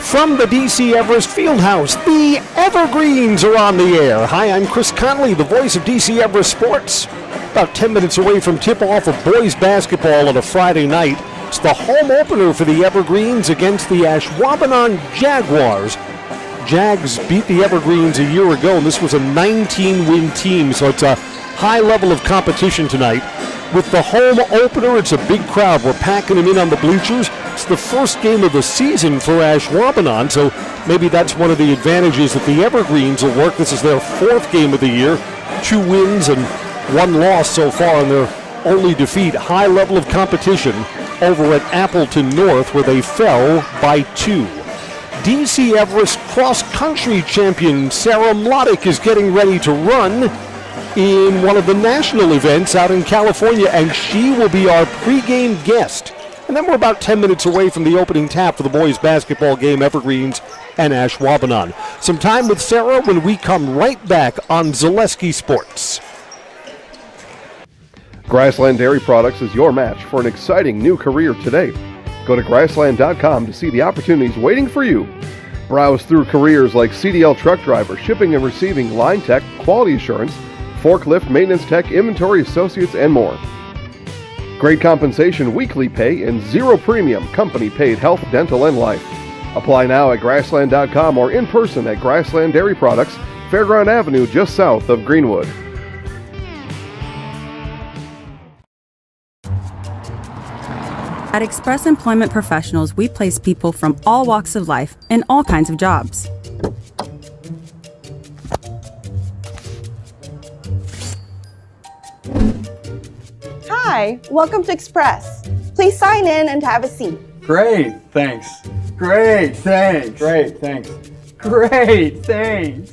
From the DC Everest Fieldhouse, the Evergreens are on the air. Hi, I'm Chris Conley, the voice of DC Everest Sports. About 10 minutes away from tip-off of boys basketball on a Friday night. It's the home opener for the Evergreens against the Ashwaubenon Jaguars. Jags beat the Evergreens a year ago, and this was a 19-win team, so it's a high level of competition tonight. With the home opener, it's a big crowd. We're packing them in on the bleachers. It's the first game of the season for Ashwaubenon, so maybe that's one of the advantages that the Evergreens will work. This is their fourth game of the year, 2 wins and 1 loss so far in their only defeat. High level of competition over at Appleton North, where they fell by 2. DC Everest cross-country champion Sarah Mlodek is getting ready to run in one of the national events out in California, and she will be our pregame guest. And then we're about 10 minutes away from the opening tap for the boys basketball game, Evergreens and Ashwaubenon. Some time with Sarah when we come right back on Zaleski Sports. Grassland Dairy Products is your match for an exciting new career today. Go to grassland.com to see the opportunities waiting for you. Browse through careers like CDL truck driver, shipping and receiving, line tech, quality assurance, forklift, maintenance tech, inventory associates, and more. Great compensation, weekly pay, and 0 premium, company-paid health, dental, and life. Apply now at grassland.com or in person at Grassland Dairy Products, Fairground Avenue, just south of Greenwood. At Express Employment Professionals, we place people from all walks of life in all kinds of jobs. Hi, welcome to Express. Please sign in and have a seat. Great, thanks. Great, thanks. Great, thanks. Great, thanks.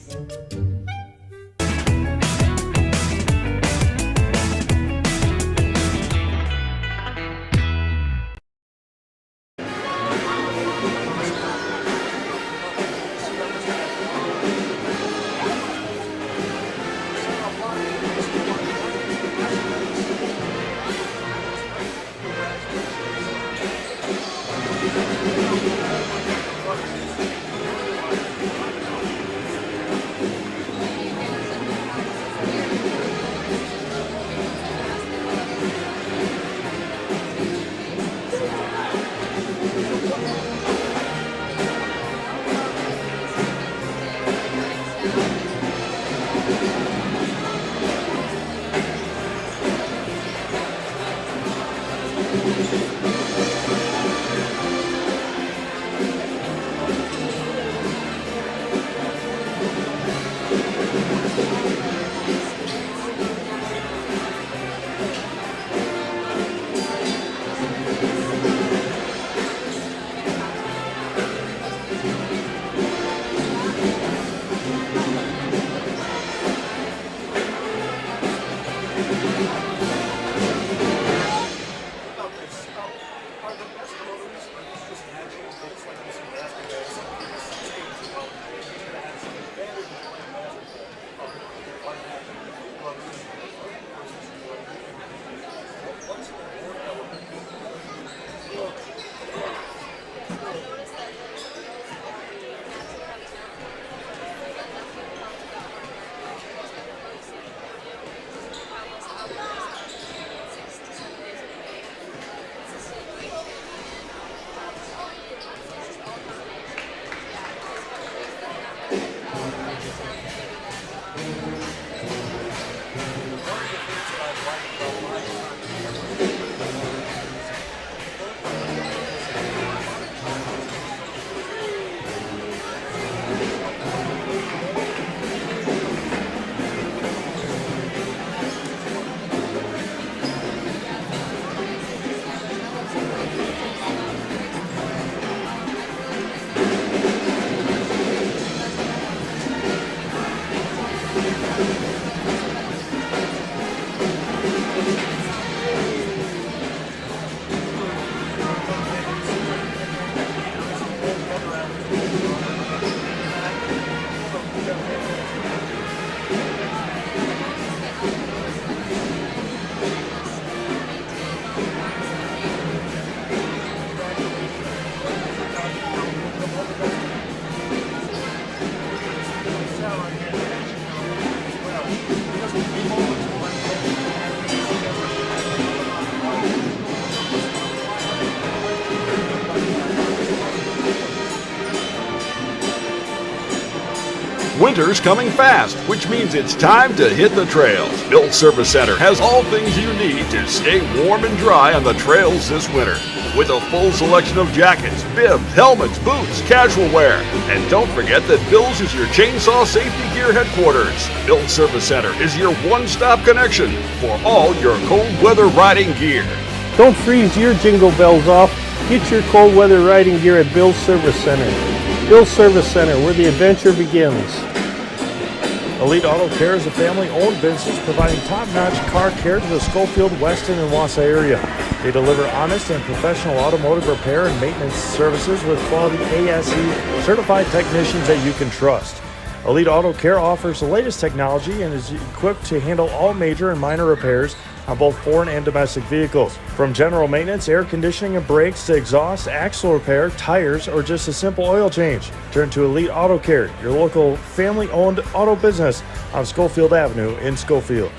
Winter's coming fast, which means it's time to hit the trails. Bill Service Center has all things you need to stay warm and dry on the trails this winter. With a full selection of jackets, bibs, helmets, boots, casual wear. And don't forget that Bill's is your chainsaw safety gear headquarters. Bill Service Center is your one-stop connection for all your cold weather riding gear. Don't freeze your jingle bells off. Get your cold weather riding gear at Bill's Service Center. Bill's Service Center, where the adventure begins. Elite Auto Care is a family-owned business providing top-notch car care to the Schofield, Weston, and Wausau area. They deliver honest and professional automotive repair and maintenance services with quality ASE certified technicians that you can trust. Elite Auto Care offers the latest technology and is equipped to handle all major and minor repairs on both foreign and domestic vehicles. From general maintenance, air conditioning and brakes to exhaust, axle repair, tires, or just a simple oil change. Turn to Elite Auto Care, your local family-owned auto business on Schofield Avenue in Schofield.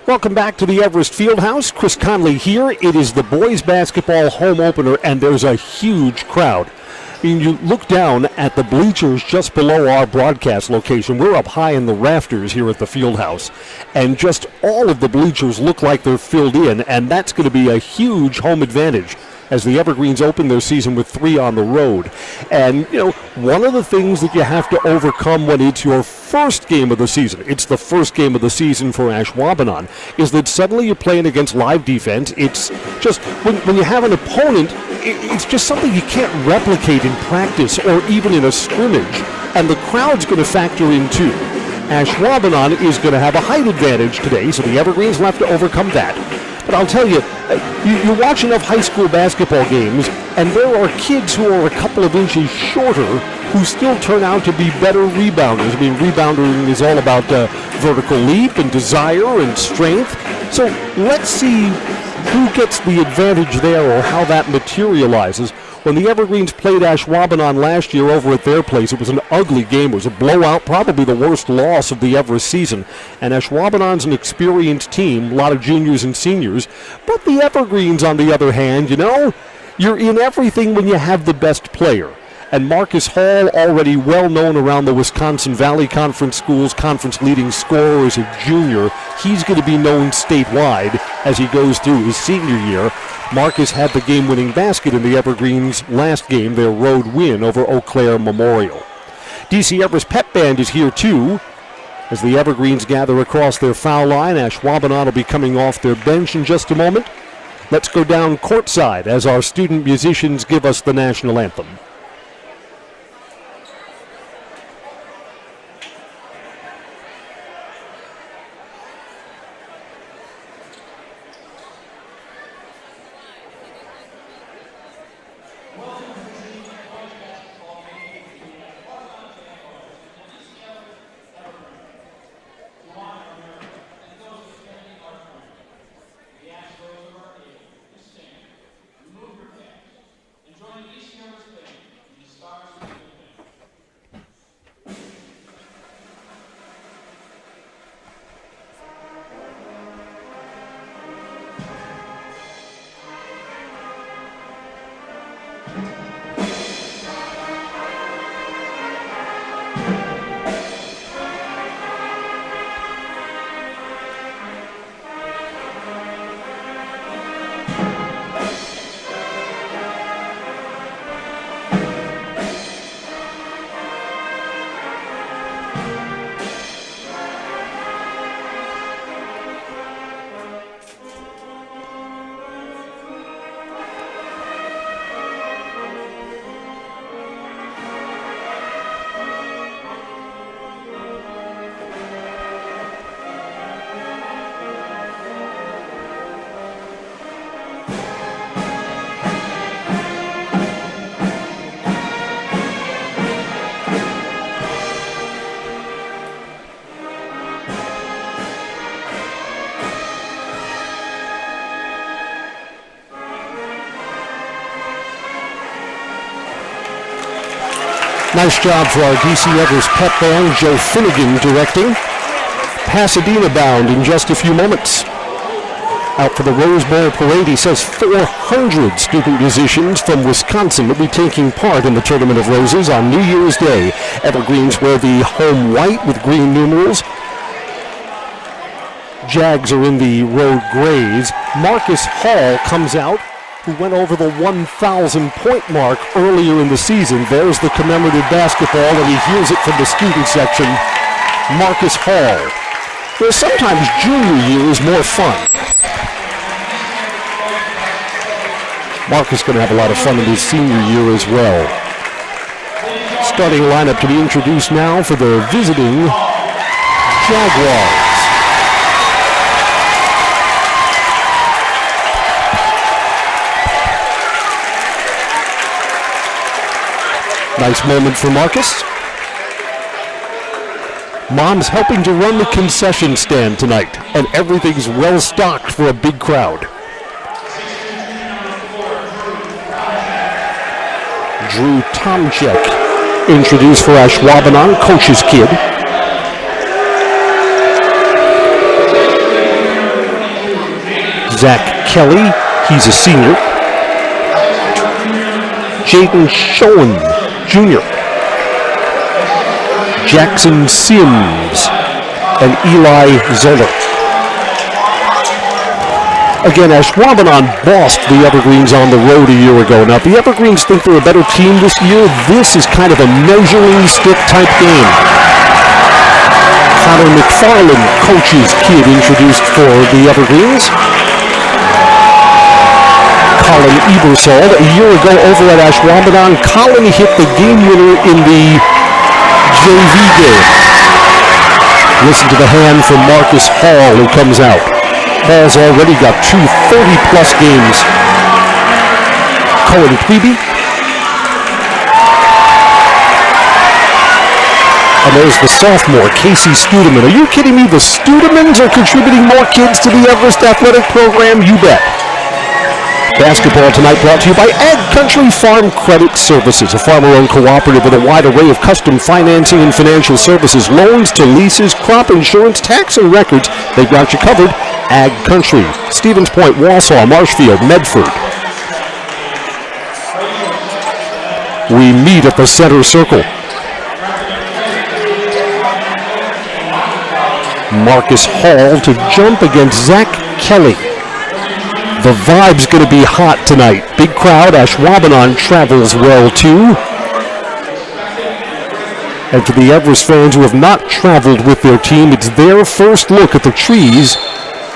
Welcome back to the Everest Fieldhouse. Chris Conley here. It is the boys basketball home opener, and there's a huge crowd. I mean, you look down at the bleachers just below our broadcast location. We're up high in the rafters here at the Fieldhouse, and just all of the bleachers look like they're filled in, and that's going to be a huge home advantage as the Evergreens open their season with 3 on the road. And, you know, one of the things that you have to overcome when it's your first game of the season, it's the first game of the season for Ashwaubenon, is that suddenly you're playing against live defense. It's just, when you have an opponent, it's just something you can't replicate in practice or even in a scrimmage. And the crowd's going to factor in too. Ashwaubenon is going to have a height advantage today, so the Evergreens will have to overcome that. But I'll tell you, you watch enough high school basketball games, and there are kids who are a couple of inches shorter who still turn out to be better rebounders. I mean, rebounding is all about vertical leap and desire and strength. So let's see who gets the advantage there or how that materializes. When the Evergreens played Ashwaubenon last year over at their place, it was an ugly game. It was a blowout, probably the worst loss of the Everest season. And Ashwaubenon's an experienced team, a lot of juniors and seniors. But the Evergreens, on the other hand, you know, you're in everything when you have the best player. And Marcus Hall, already well known around the Wisconsin Valley Conference schools, conference leading scorer as a junior, he's going to be known statewide as he goes through his senior year. Marcus had the game-winning basket in the Evergreens' last game, their road win over Eau Claire Memorial. DC Everest Pep Band is here too. As the Evergreens gather across their foul line, Ashwaubenon will be coming off their bench in just a moment. Let's go down courtside as our student musicians give us the national anthem. Nice job for our DC Everest Pep Band, Joe Finnegan directing. Pasadena bound in just a few moments. Out for the Rose Bowl parade, he says 400 student musicians from Wisconsin will be taking part in the Tournament of Roses on New Year's Day. Evergreens wear the home white with green numerals. Jags are in the road grays. Marcus Hall comes out, who went over the 1,000-point mark earlier in the season. There's the commemorative basketball, and he hears it from the student section. Marcus Hall. Well, sometimes junior year is more fun. Marcus going to have a lot of fun in his senior year as well. Starting lineup to be introduced now for the visiting Jaguars. Nice moment for Marcus. Mom's helping to run the concession stand tonight, and everything's well stocked for a big crowd. Drew Tomchek, introduced for Ashwaubenon, coach's kid. Zach Kelly, he's a senior. Jaden Schoen, junior. Jackson Sims and Eli Zoller. Again, Ashwaubenon bossed the Evergreens on the road a year ago. Now, if the Evergreens think they're a better team this year, this is kind of a measuring stick type game. Connor McFarland, coach's kid, introduced for the Evergreens. Colin Ebersol. A year ago over at Ashwaubenon, Colin hit the game winner in the JV game. Listen to the hand from Marcus Hall, who comes out. Hall's already got 2 30-plus games. Cohen Klebe. And there's the sophomore, Casey Studeman. Are you kidding me? The Studemans are contributing more kids to the Everest athletic program? You bet. Basketball tonight brought to you by Ag Country Farm Credit Services, a farmer-owned cooperative with a wide array of custom financing and financial services, loans to leases, crop insurance, tax, and records. They've got you covered. Ag Country, Stevens Point, Wausau, Marshfield, Medford. We meet at the center circle. Marcus Hall to jump against Zach Kelly. The vibe's going to be hot tonight. Big crowd. Ashwaubenon travels well, too. And for the Everest fans who have not traveled with their team, it's their first look at the trees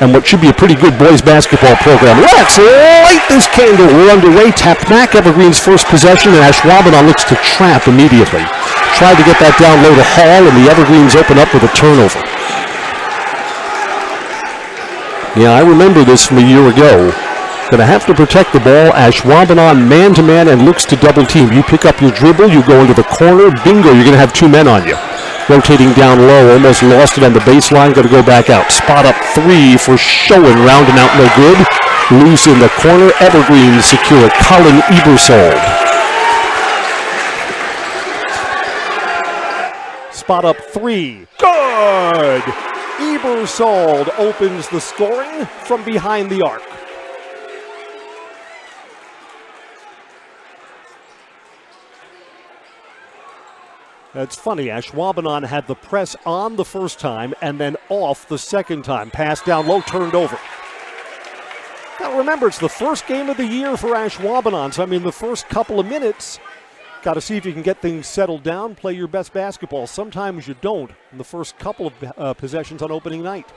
and what should be a pretty good boys basketball program. Let's light this candle. We're underway. Tapped back. Evergreen's first possession, and Ashwaubenon looks to trap immediately. Tried to get that down low to Hall, and the Evergreens open up with a turnover. Yeah, I remember this from a year ago. Going to have to protect the ball. Ashwaubenon man-to-man and looks to double team. You pick up your dribble, you go into the corner, bingo, you're going to have 2 men on you. Rotating down low, almost lost it on the baseline, going to go back out. Spot up 3 for Schoen, rounding out no good. Loose in the corner, Evergreen secure. Colin Ebersold. Spot up 3, good! Ebersold opens the scoring from behind the arc. That's funny. Ashwaubenon had the press on the first time and then off the second time. Pass down low, turned over. Now remember, it's the first game of the year for Ashwaubenon, so I mean the first couple of minutes, got to see if you can get things settled down, play your best basketball. Sometimes you don't in the first couple of possessions on opening night.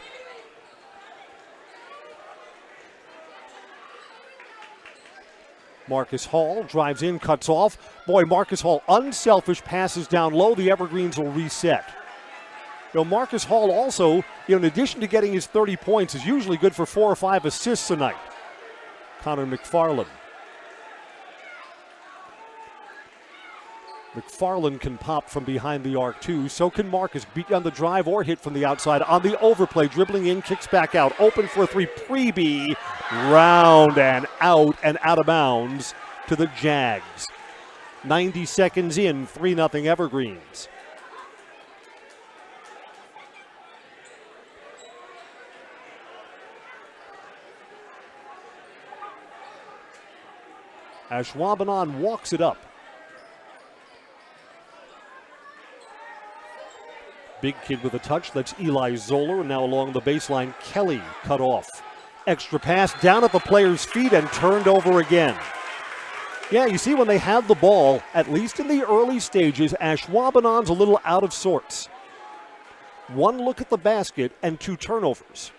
Marcus Hall drives in, cuts off. Boy, Marcus Hall, unselfish, passes down low. The Evergreens will reset. You know, Marcus Hall also, in addition to getting his 30 points, is usually good for 4 or 5 assists a night. Connor McFarland. McFarland can pop from behind the arc, too. So can Marcus. Beat on the drive or hit from the outside. On the overplay, dribbling in, kicks back out. Open for a 3. Preby. Round and out of bounds to the Jags. 90 seconds in, 3-0 Evergreens. Ashwaubenon walks it up. Big kid with a touch. That's Eli Zoller. And now along the baseline, Kelly cut off. Extra pass down at the player's feet and turned over again. Yeah, you see when they have the ball, at least in the early stages, Ashwaubenon's a little out of sorts. One look at the basket and 2 turnovers.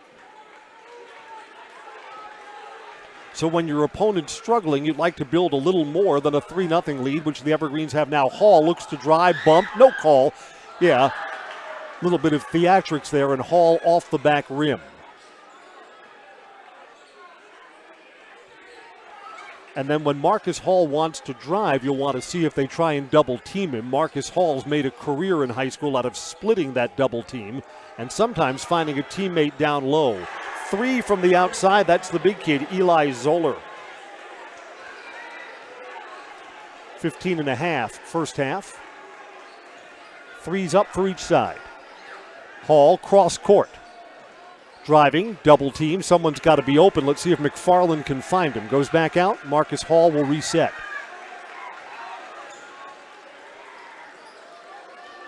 So when your opponent's struggling, you'd like to build a little more than a 3-0 lead, which the Evergreens have now. Hall looks to drive, bump, no call. Yeah, a little bit of theatrics there, and Hall off the back rim. And then when Marcus Hall wants to drive, you'll want to see if they try and double team him. Marcus Hall's made a career in high school out of splitting that double team and sometimes finding a teammate down low. 3 from the outside, that's the big kid, Eli Zoller. 15.5 first half. 3's up for each side. Hall cross court. Driving, double team, someone's got to be open. Let's see if McFarland can find him. Goes back out, Marcus Hall will reset.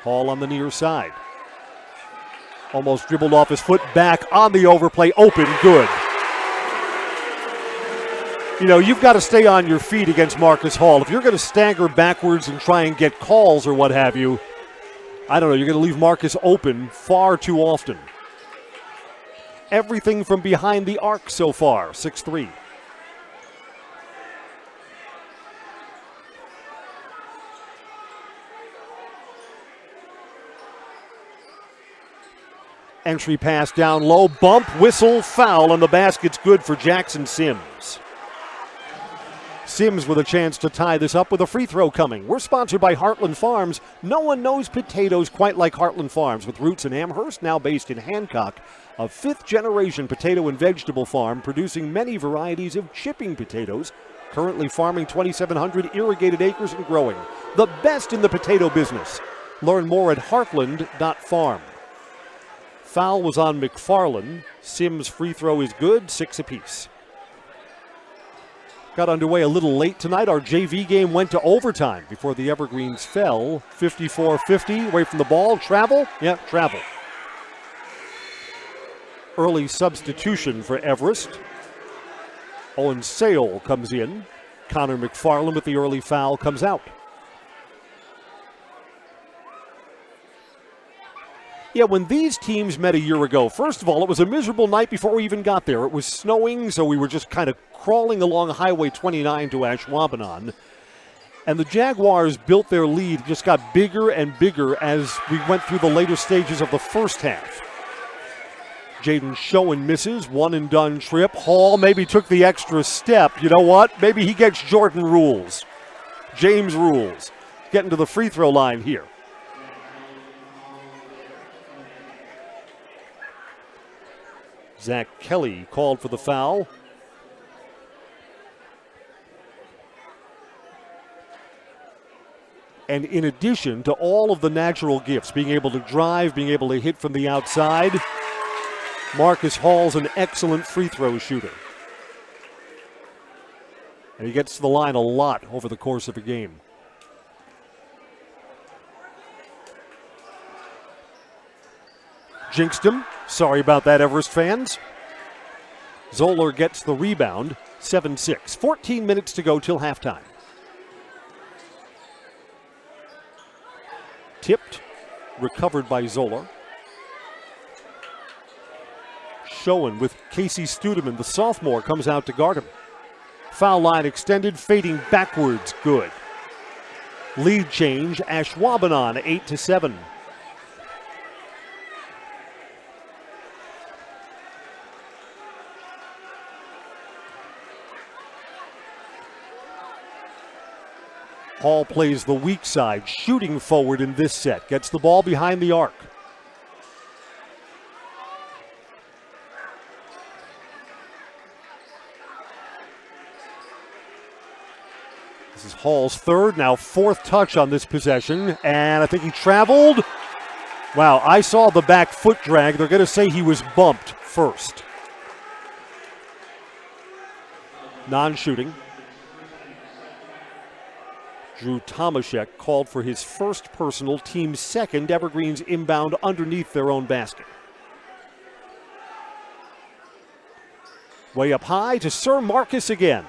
Hall on the near side. Almost dribbled off his foot, back on the overplay, open, good. You know, you've got to stay on your feet against Marcus Hall. If you're going to stagger backwards and try and get calls or what have you, I don't know, you're going to leave Marcus open far too often. Everything from behind the arc so far, 6-3. Entry pass down low, bump, whistle, foul, and the basket's good for Jackson Sims. Sims with a chance to tie this up with a free throw coming. We're sponsored by Heartland Farms. No one knows potatoes quite like Heartland Farms, with roots in Amherst, now based in Hancock. A 5th-generation potato and vegetable farm producing many varieties of chipping potatoes, currently farming 2,700 irrigated acres and growing. The best in the potato business. Learn more at heartland.farm. Foul was on McFarland. Sims' free throw is good, 6 apiece. Got underway a little late tonight. Our JV game went to overtime before the Evergreens fell. 54-50, away from the ball. Travel? Yeah, travel. Early substitution for Everest. Owen Sale comes in. Connor McFarland with the early foul comes out. Yeah, when these teams met a year ago, first of all, it was a miserable night before we even got there. It was snowing, so we were just kind of crawling along Highway 29 to Ashwaubenon. And the Jaguars built their lead, just got bigger and bigger as we went through the later stages of the first half. Jaden Schoen misses, one and done trip. Hall maybe took the extra step. You know what? Maybe he gets Jordan rules. James rules. Getting to the free throw line here. Zach Kelly called for the foul. And in addition to all of the natural gifts, being able to drive, being able to hit from the outside, Marcus Hall's an excellent free throw shooter. And he gets to the line a lot over the course of a game. Jinxed him. Sorry about that, Everest fans. Zoller gets the rebound. 7-6. 14 minutes to go till halftime. Tipped. Recovered by Zoller. Schoen with Casey Studeman, the sophomore, comes out to guard him. Foul line extended, fading backwards. Good. Lead change. Ashwaubenon 8-7. Hall plays the weak side, shooting forward in this set. Gets the ball behind the arc. This is Hall's third, now 4th touch on this possession. And I think he traveled. Wow, I saw the back foot drag. They're going to say he was bumped first. Non-shooting. Drew Tomaszek called for his first personal, team second. Evergreens inbound underneath their own basket. Way up high to Sir Marcus again.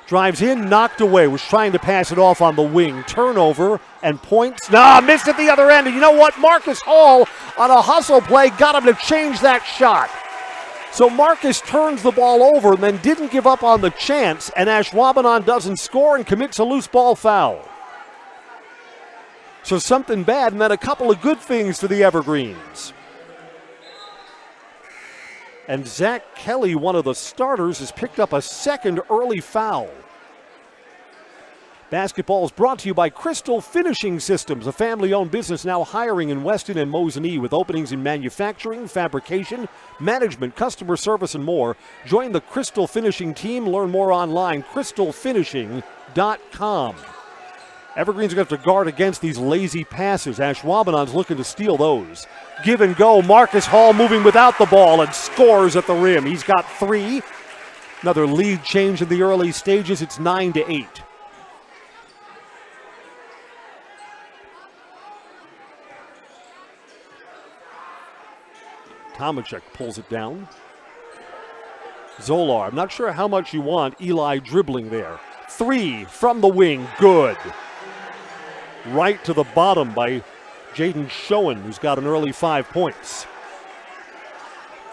Drives in, knocked away, was trying to pass it off on the wing. Turnover and points. Missed at the other end. And you know what? Marcus Hall on a hustle play got him to change that shot. So Marcus turns the ball over and then didn't give up on the chance, and Ashwaubenon doesn't score and commits a loose ball foul. So something bad and then a couple of good things for the Evergreens. And Zach Kelly, one of the starters, has picked up a second early foul. Basketball is brought to you by Crystal Finishing Systems, a family-owned business now hiring in Weston and Mosinee with openings in manufacturing, fabrication, management, customer service, and more. Join the Crystal Finishing team. Learn more online, crystalfinishing.com. Evergreens are going to have to guard against these lazy passes. Ashwaubenon's looking to steal those. Give and go. Marcus Hall moving without the ball and scores at the rim. He's got 3. Another lead change in the early stages. It's 9-8. Tomaszek pulls it down. Zolar, I'm not sure how much you want Eli dribbling there. 3 from the wing, good. Right to the bottom by Jaden Schoen, who's got an early 5 points.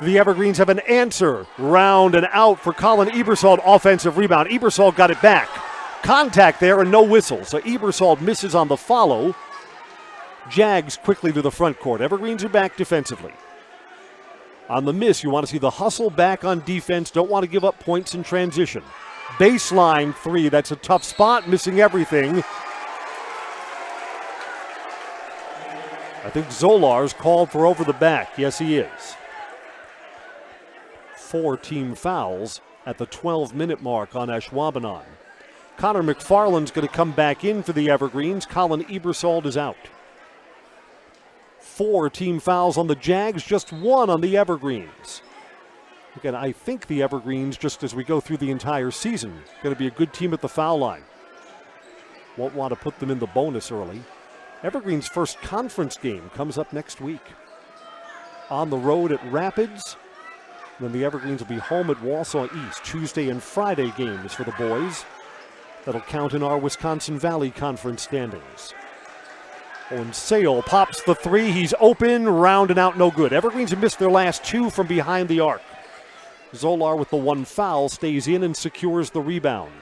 The Evergreens have an answer. Round and out for Colin Ebersol. Offensive rebound. Ebersol got it back. Contact there and no whistle. So Ebersol misses on the follow. Jags quickly to the front court. Evergreens are back defensively. On the miss, you want to see the hustle back on defense. Don't want to give up points in transition. Baseline 3. That's a tough spot. Missing everything. I think Zolar's called for over the back. Yes, he is. 4 team fouls at the 12-minute mark on Ashwaubenon. Connor McFarland's going to come back in for the Evergreens. Colin Ebersol is out. 4 team fouls on the Jags, just 1 on the Evergreens. Again, I think the Evergreens, just as we go through the entire season, going to be a good team at the foul line. Won't want to put them in the bonus early. Evergreen's first conference game comes up next week. On the road at Rapids. Then the Evergreens will be home at Wausau East. Tuesday and Friday games for the boys. That'll count in our Wisconsin Valley Conference standings. Owen Sale pops the 3. He's open, round and out, no good. Evergreens have missed their last 2 from behind the arc. Zolar with the 1 foul stays in and secures the rebound.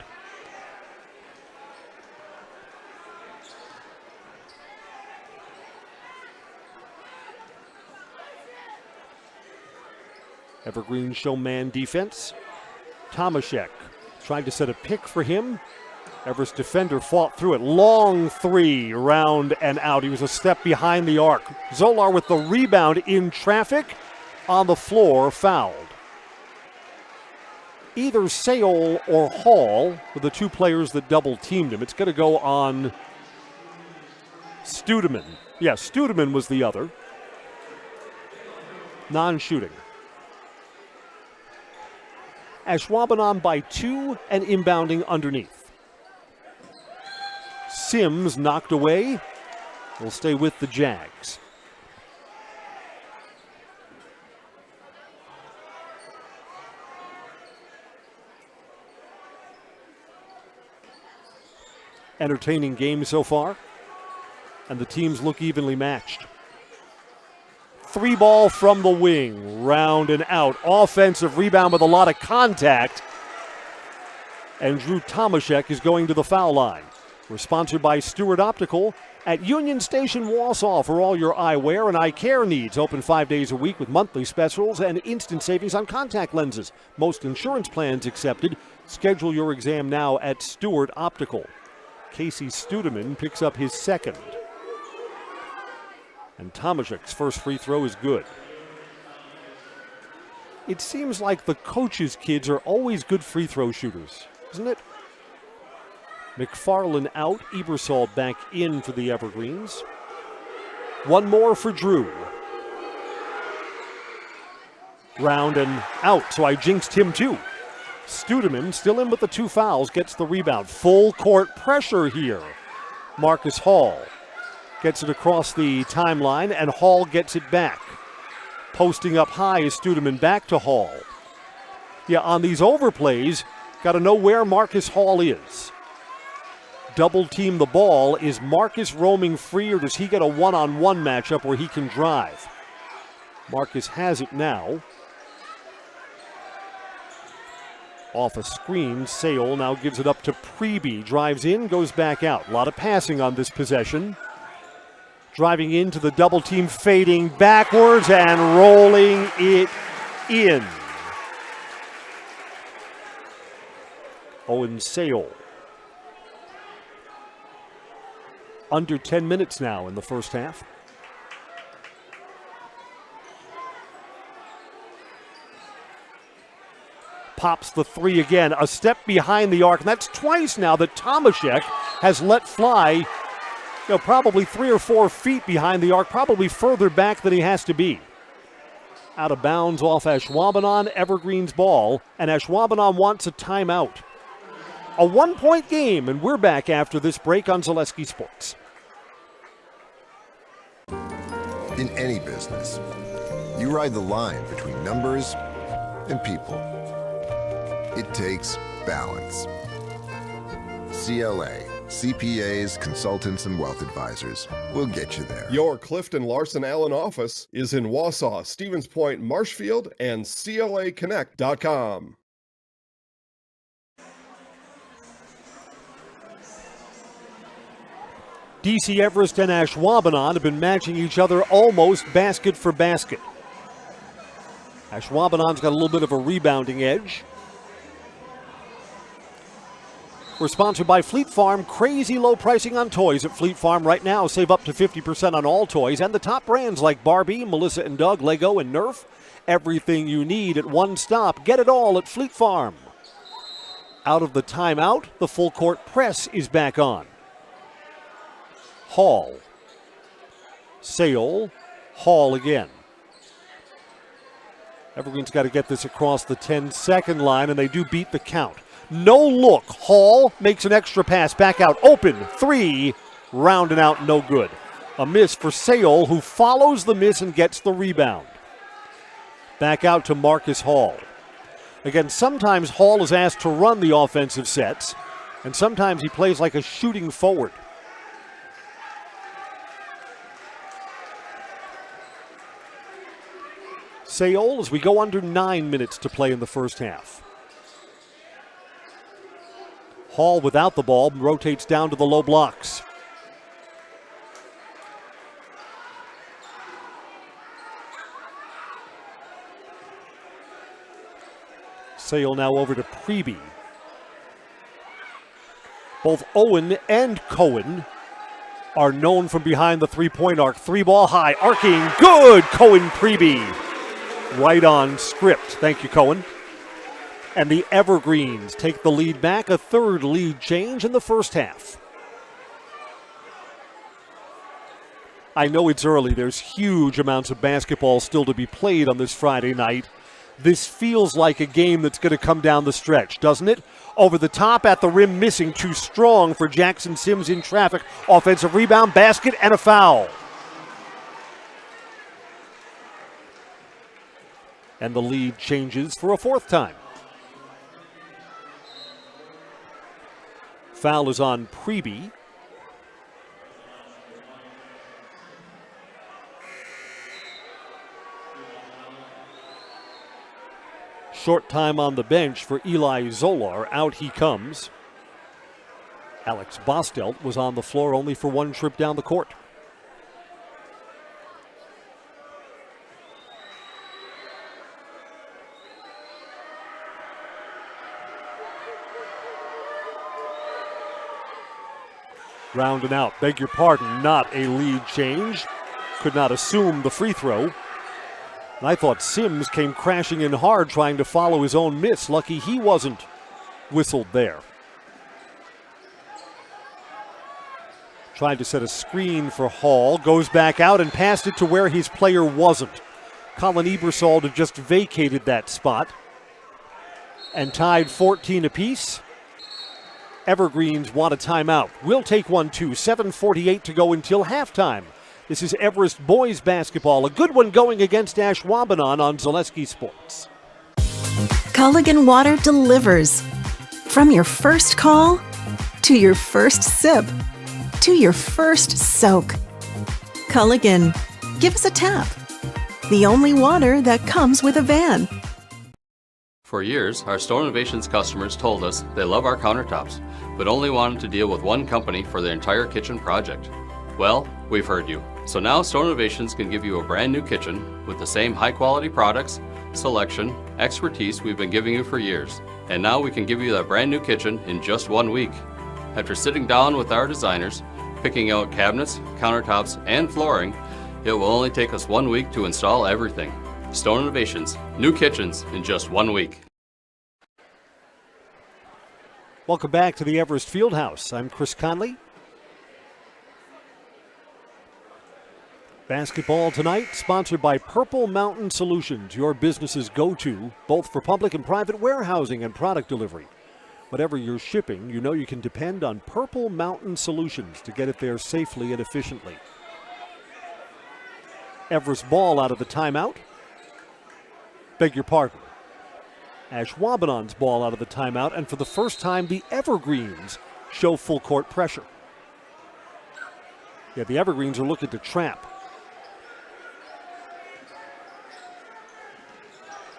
Evergreens show man defense. Tomaszek tried to set a pick for him. Everest defender fought through it. Long 3, round and out. He was a step behind the arc. Zolar with the rebound in traffic. On the floor, fouled. Either Sale or Hall were the 2 players that double-teamed him. It's going to go on Studeman. Yeah, Studeman was the other. Non-shooting. Ashwaubenon by 2 and inbounding underneath. Sims knocked away. Will stay with the Jags. Entertaining game so far, and the teams look evenly matched. 3 ball from the wing, round and out. Offensive rebound with a lot of contact. And Drew Tomaszek is going to the foul line. We're sponsored by Stewart Optical at Union Station, Wausau for all your eyewear and eye care needs. Open 5 days a week with monthly specials and instant savings on contact lenses. Most insurance plans accepted. Schedule your exam now at Stewart Optical. Casey Studeman picks up his second. And Tomaszek's first free throw is good. It seems like the coaches' kids are always good free throw shooters, isn't it? McFarland out, Ebersol back in for the Evergreens. 1 more for Drew. Round and out, so I jinxed him too. Studeman, still in with the 2 fouls, gets the rebound. Full court pressure here Marcus Hall gets it across the timeline, and Hall gets it back. Posting up high is Studeman, back to Hall. Yeah, on these overplays, got to know where Marcus Hall is. Double team the ball. Is Marcus roaming free, or does he get a one-on-one matchup where he can drive? Marcus has it now. Off a screen, Sale now gives it up to Preby. Drives in, goes back out. A lot of passing on this possession. Driving into the double team, fading backwards and rolling it in. Owen Sale. Under 10 minutes now in the first half. Pops the three again, a step behind the arc, and that's twice now that Tomaszek has let fly, probably 3 or 4 feet behind the arc, probably further back than he has to be. Out of bounds off Ashwaubenon, Evergreen's ball, and Ashwaubenon wants a timeout. A 1-point game, and we're back after this break on Zaleski Sports. In any business, you ride the line between numbers and people. It takes balance. CLA, CPAs, consultants, and wealth advisors will get you there. Your Clifton Larson Allen office is in Wausau, Stevens Point, Marshfield, and CLAconnect.com. DC Everest and Ashwaubenon have been matching each other almost basket for basket. Ashwaubenon's got a little bit of a rebounding edge. We're sponsored by Fleet Farm. Crazy low pricing on toys at Fleet Farm right now. Save up to 50% on all toys and the top brands like Barbie, Melissa and Doug, Lego, and Nerf. Everything you need at one stop. Get it all at Fleet Farm. Out of the timeout, the full court press is back on. Hall. Sale. Hall again. Evergreen's got to get this across the 10-second line, and they do beat the count. No look. Hall makes an extra pass. Back out. Open. 3. Rounding out. No good. A miss for Sale, who follows the miss and gets the rebound. Back out to Marcus Hall. Again, sometimes Hall is asked to run the offensive sets, and sometimes he plays like a shooting forward. Sale as we go under 9 minutes to play in the first half. Hall without the ball rotates down to the low blocks. Sale now over to Preby. Both Owen and Cohen are known from behind the three-point arc. 3-ball high, arcing, good! Cohen Preby. Right on script. Thank you, Cohen. And the Evergreens take the lead back, a third lead change in the first half. I know it's early. There's huge amounts of basketball still to be played on this Friday night. This feels like a game that's going to come down the stretch, doesn't it? Over the top, at the rim, missing, too strong for Jackson Sims in traffic. Offensive rebound, basket, and a foul. And the lead changes for a fourth time. Foul is on Preby. Short time on the bench for Eli Zolar. Out he comes. Alex Bostelt was on the floor only for one trip down the court. Rounding out, beg your pardon, not a lead change. Could not assume the free throw. And I thought Sims came crashing in hard trying to follow his own miss. Lucky he wasn't whistled there. Tried to set a screen for Hall. Goes back out and passed it to where his player wasn't. Colin Ebersol had just vacated that spot. And tied 14 apiece. Evergreens want a timeout. We'll take one too. 7:48 to go until halftime. This is Everest boys basketball. A good one going against Ashwaubenon on Zaleski Sports. Culligan Water delivers. From your first call, to your first sip, to your first soak. Culligan, give us a tap. The only water that comes with a van. For years, our Store Innovations customers told us they love our countertops, but only wanted to deal with one company for their entire kitchen project. Well, we've heard you. So now Store Innovations can give you a brand new kitchen with the same high quality products, selection, expertise we've been giving you for years. And now we can give you that brand new kitchen in just 1 week. After sitting down with our designers, picking out cabinets, countertops, and flooring, it will only take us 1 week to install everything. Stone Innovations, new kitchens in just 1 week. Welcome back to the Everest Fieldhouse. I'm Chris Conley. Basketball tonight, sponsored by Purple Mountain Solutions, your business's go-to, both for public and private warehousing and product delivery. Whatever you're shipping, you know you can depend on Purple Mountain Solutions to get it there safely and efficiently. Everest ball out of the timeout. Beg your pardon. Ashwaubenon's ball out of the timeout, and for the first time, the Evergreens show full court pressure. Yeah, the Evergreens are looking to trap.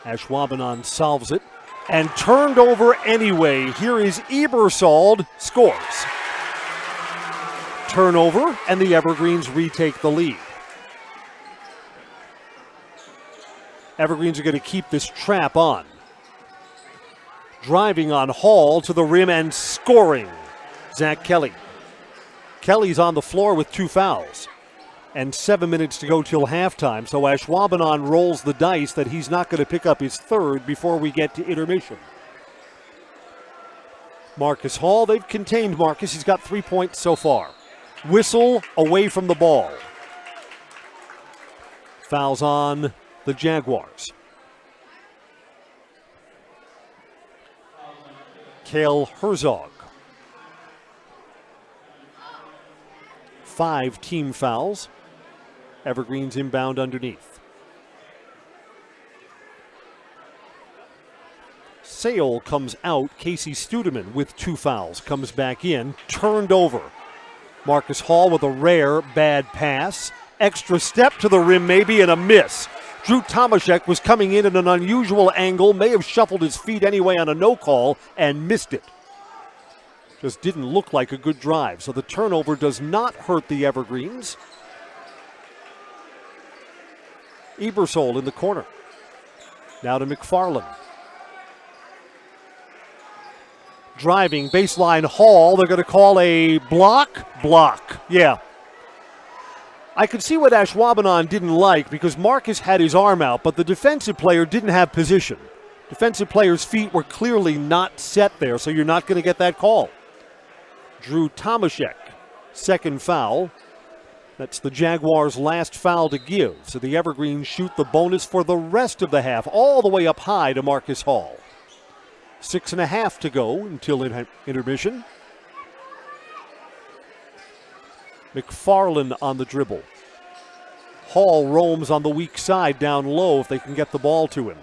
Ashwaubenon solves it and turned over anyway. Here is Ebersold, scores. Turnover, and the Evergreens retake the lead. Evergreens are going to keep this trap on. Driving on Hall to the rim and scoring. Zach Kelly. Kelly's on the floor with 2 fouls. And 7 minutes to go till halftime, so Ashwaubenon rolls the dice that he's not going to pick up his third before we get to intermission. Marcus Hall, they've contained Marcus. He's got 3 points so far. Whistle away from the ball. Fouls on the Jaguars. Cale Herzog. 5 team fouls. Evergreens inbound underneath. Sale comes out. Casey Studeman with 2 fouls comes back in. Turned over. Marcus Hall with a rare bad pass. Extra step to the rim maybe and a miss. Drew Tomaszek was coming in at an unusual angle, may have shuffled his feet anyway on a no call and missed it. Just didn't look like a good drive, so the turnover does not hurt the Evergreens. Ebersold in the corner. Now to McFarland. Driving, baseline Hall. They're going to call a block. Yeah. I could see what Ashwaubenon didn't like because Marcus had his arm out, but the defensive player didn't have position. Defensive player's feet were clearly not set there, so you're not going to get that call. Drew Tomaszek, second foul. That's the Jaguars' last foul to give. So the Evergreens shoot the bonus for the rest of the half, all the way up high to Marcus Hall. 6.5 to go until intermission. McFarland on the dribble. Hall roams on the weak side down low if they can get the ball to him.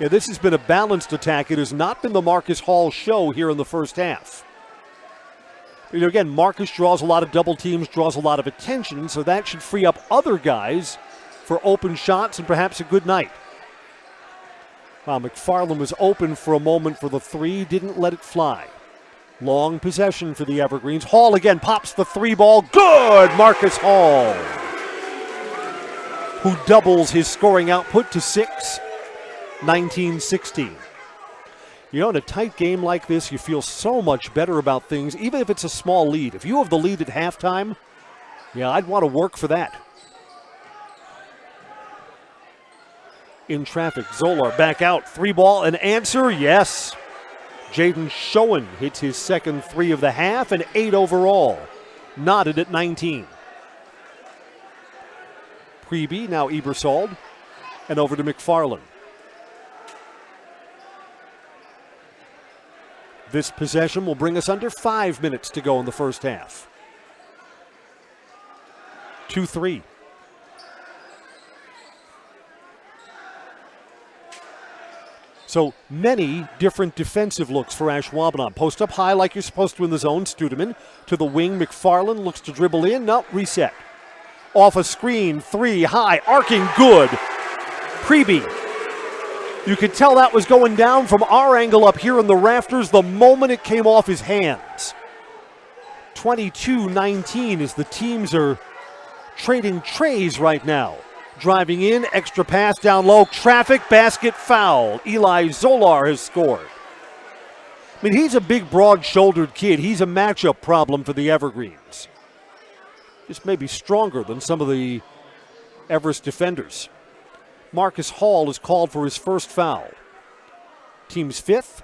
Yeah, this has been a balanced attack. It has not been the Marcus Hall show here in the first half. You know, again, Marcus draws a lot of double teams, draws a lot of attention, so that should free up other guys for open shots and perhaps a good night. Wow, McFarland was open for a moment for the 3, didn't let it fly. Long possession for the Evergreens. Hall again pops the 3 ball. Good! Marcus Hall, who doubles his scoring output to 6, 19-16. You know, in a tight game like this, you feel so much better about things, even if it's a small lead. If you have the lead at halftime, yeah, I'd want to work for that. In traffic, Zolar back out. 3 ball, an answer, yes. Jaden Schoen hits his second 3 of the half and 8 overall. Knotted at 19. Priebe, now Ebersold, and over to McFarland. This possession will bring us under 5 minutes to go in the first half. 2-3. So many different defensive looks for Ashwaubenon. Post up high like you're supposed to in the zone. Studeman to the wing. McFarland looks to dribble in. No, reset. Off a screen. 3 high. Arcing good. Preby. You could tell that was going down from our angle up here in the rafters the moment it came off his hands. 22-19 as the teams are trading trays right now. Driving in, extra pass down low, traffic, basket, foul. Eli Zolar has scored. I mean, he's a big, broad-shouldered kid. He's a matchup problem for the Evergreens. Just maybe stronger than some of the Everest defenders. Marcus Hall is called for his first foul. Team's 5th.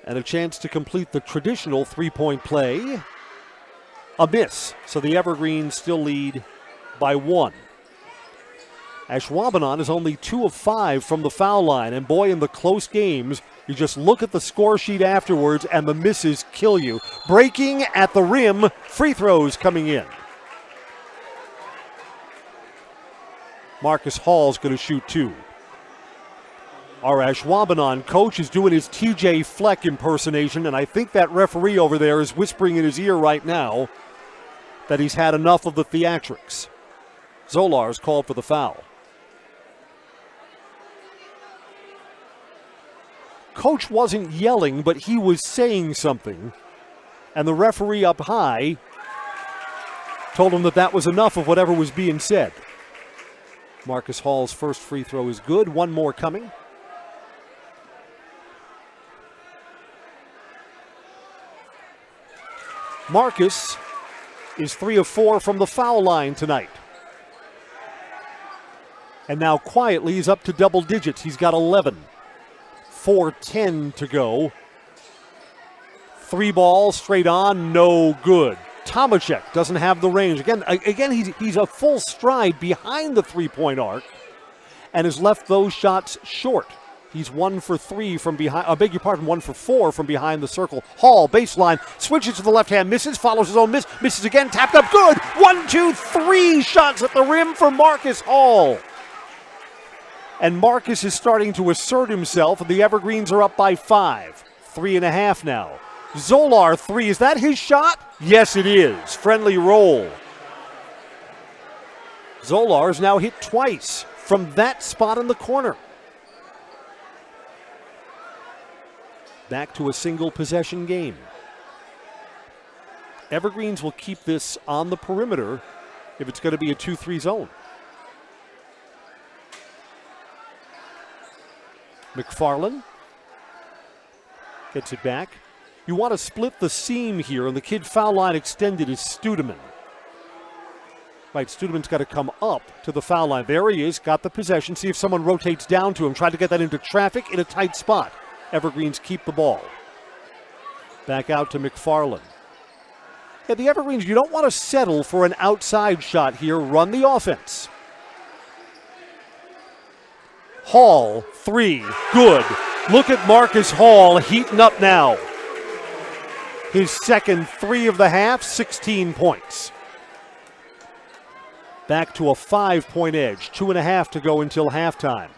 And a chance to complete the traditional three-point play. A miss, so the Evergreens still lead by 1. Ashwaubenon is only 2 of 5 from the foul line, and boy, in the close games, you just look at the score sheet afterwards and the misses kill you. Breaking at the rim, free throws coming in. Marcus Hall's going to shoot 2. Our Ashwaubenon coach is doing his TJ Fleck impersonation, and I think that referee over there is whispering in his ear right now that he's had enough of the theatrics. Zolar's called for the foul. Coach wasn't yelling, but he was saying something, and the referee up high told him that was enough of whatever was being said. Marcus Hall's first free throw is good. 1 more coming. Marcus is 3 of 4 from the foul line tonight. And now quietly he's up to double digits. He's got 11. 4:10 to go. 3 ball straight on, no good. Tomacek doesn't have the range. Again, he's a full stride behind the three-point arc and has left those shots short. He's 1 for 3 from behind, 1 for 4 from behind the circle. Hall, baseline, switches to the left hand, misses, follows his own miss, misses again, tapped up, good. 1, 2, 3 shots at the rim for Marcus Hall. And Marcus is starting to assert himself, and the Evergreens are up by 5. 3.5 now. Zolar 3, is that his shot? Yes, it is. Friendly roll. Zolar's now hit twice from that spot in the corner. Back to a single possession game. Evergreens will keep this on the perimeter if it's going to be a 2-3 zone. McFarland gets it back. You want to split the seam here, and the kid foul line extended is Studeman. Right, Studeman's got to come up to the foul line. There he is, got the possession. See if someone rotates down to him. Tried to get that into traffic in a tight spot. Evergreens keep the ball. Back out to McFarland. Yeah, the Evergreens, you don't want to settle for an outside shot here. Run the offense. Hall, 3, good. Look at Marcus Hall heating up now. His second 3 of the half, 16 points. Back to a 5-point edge. 2.5 to go until halftime.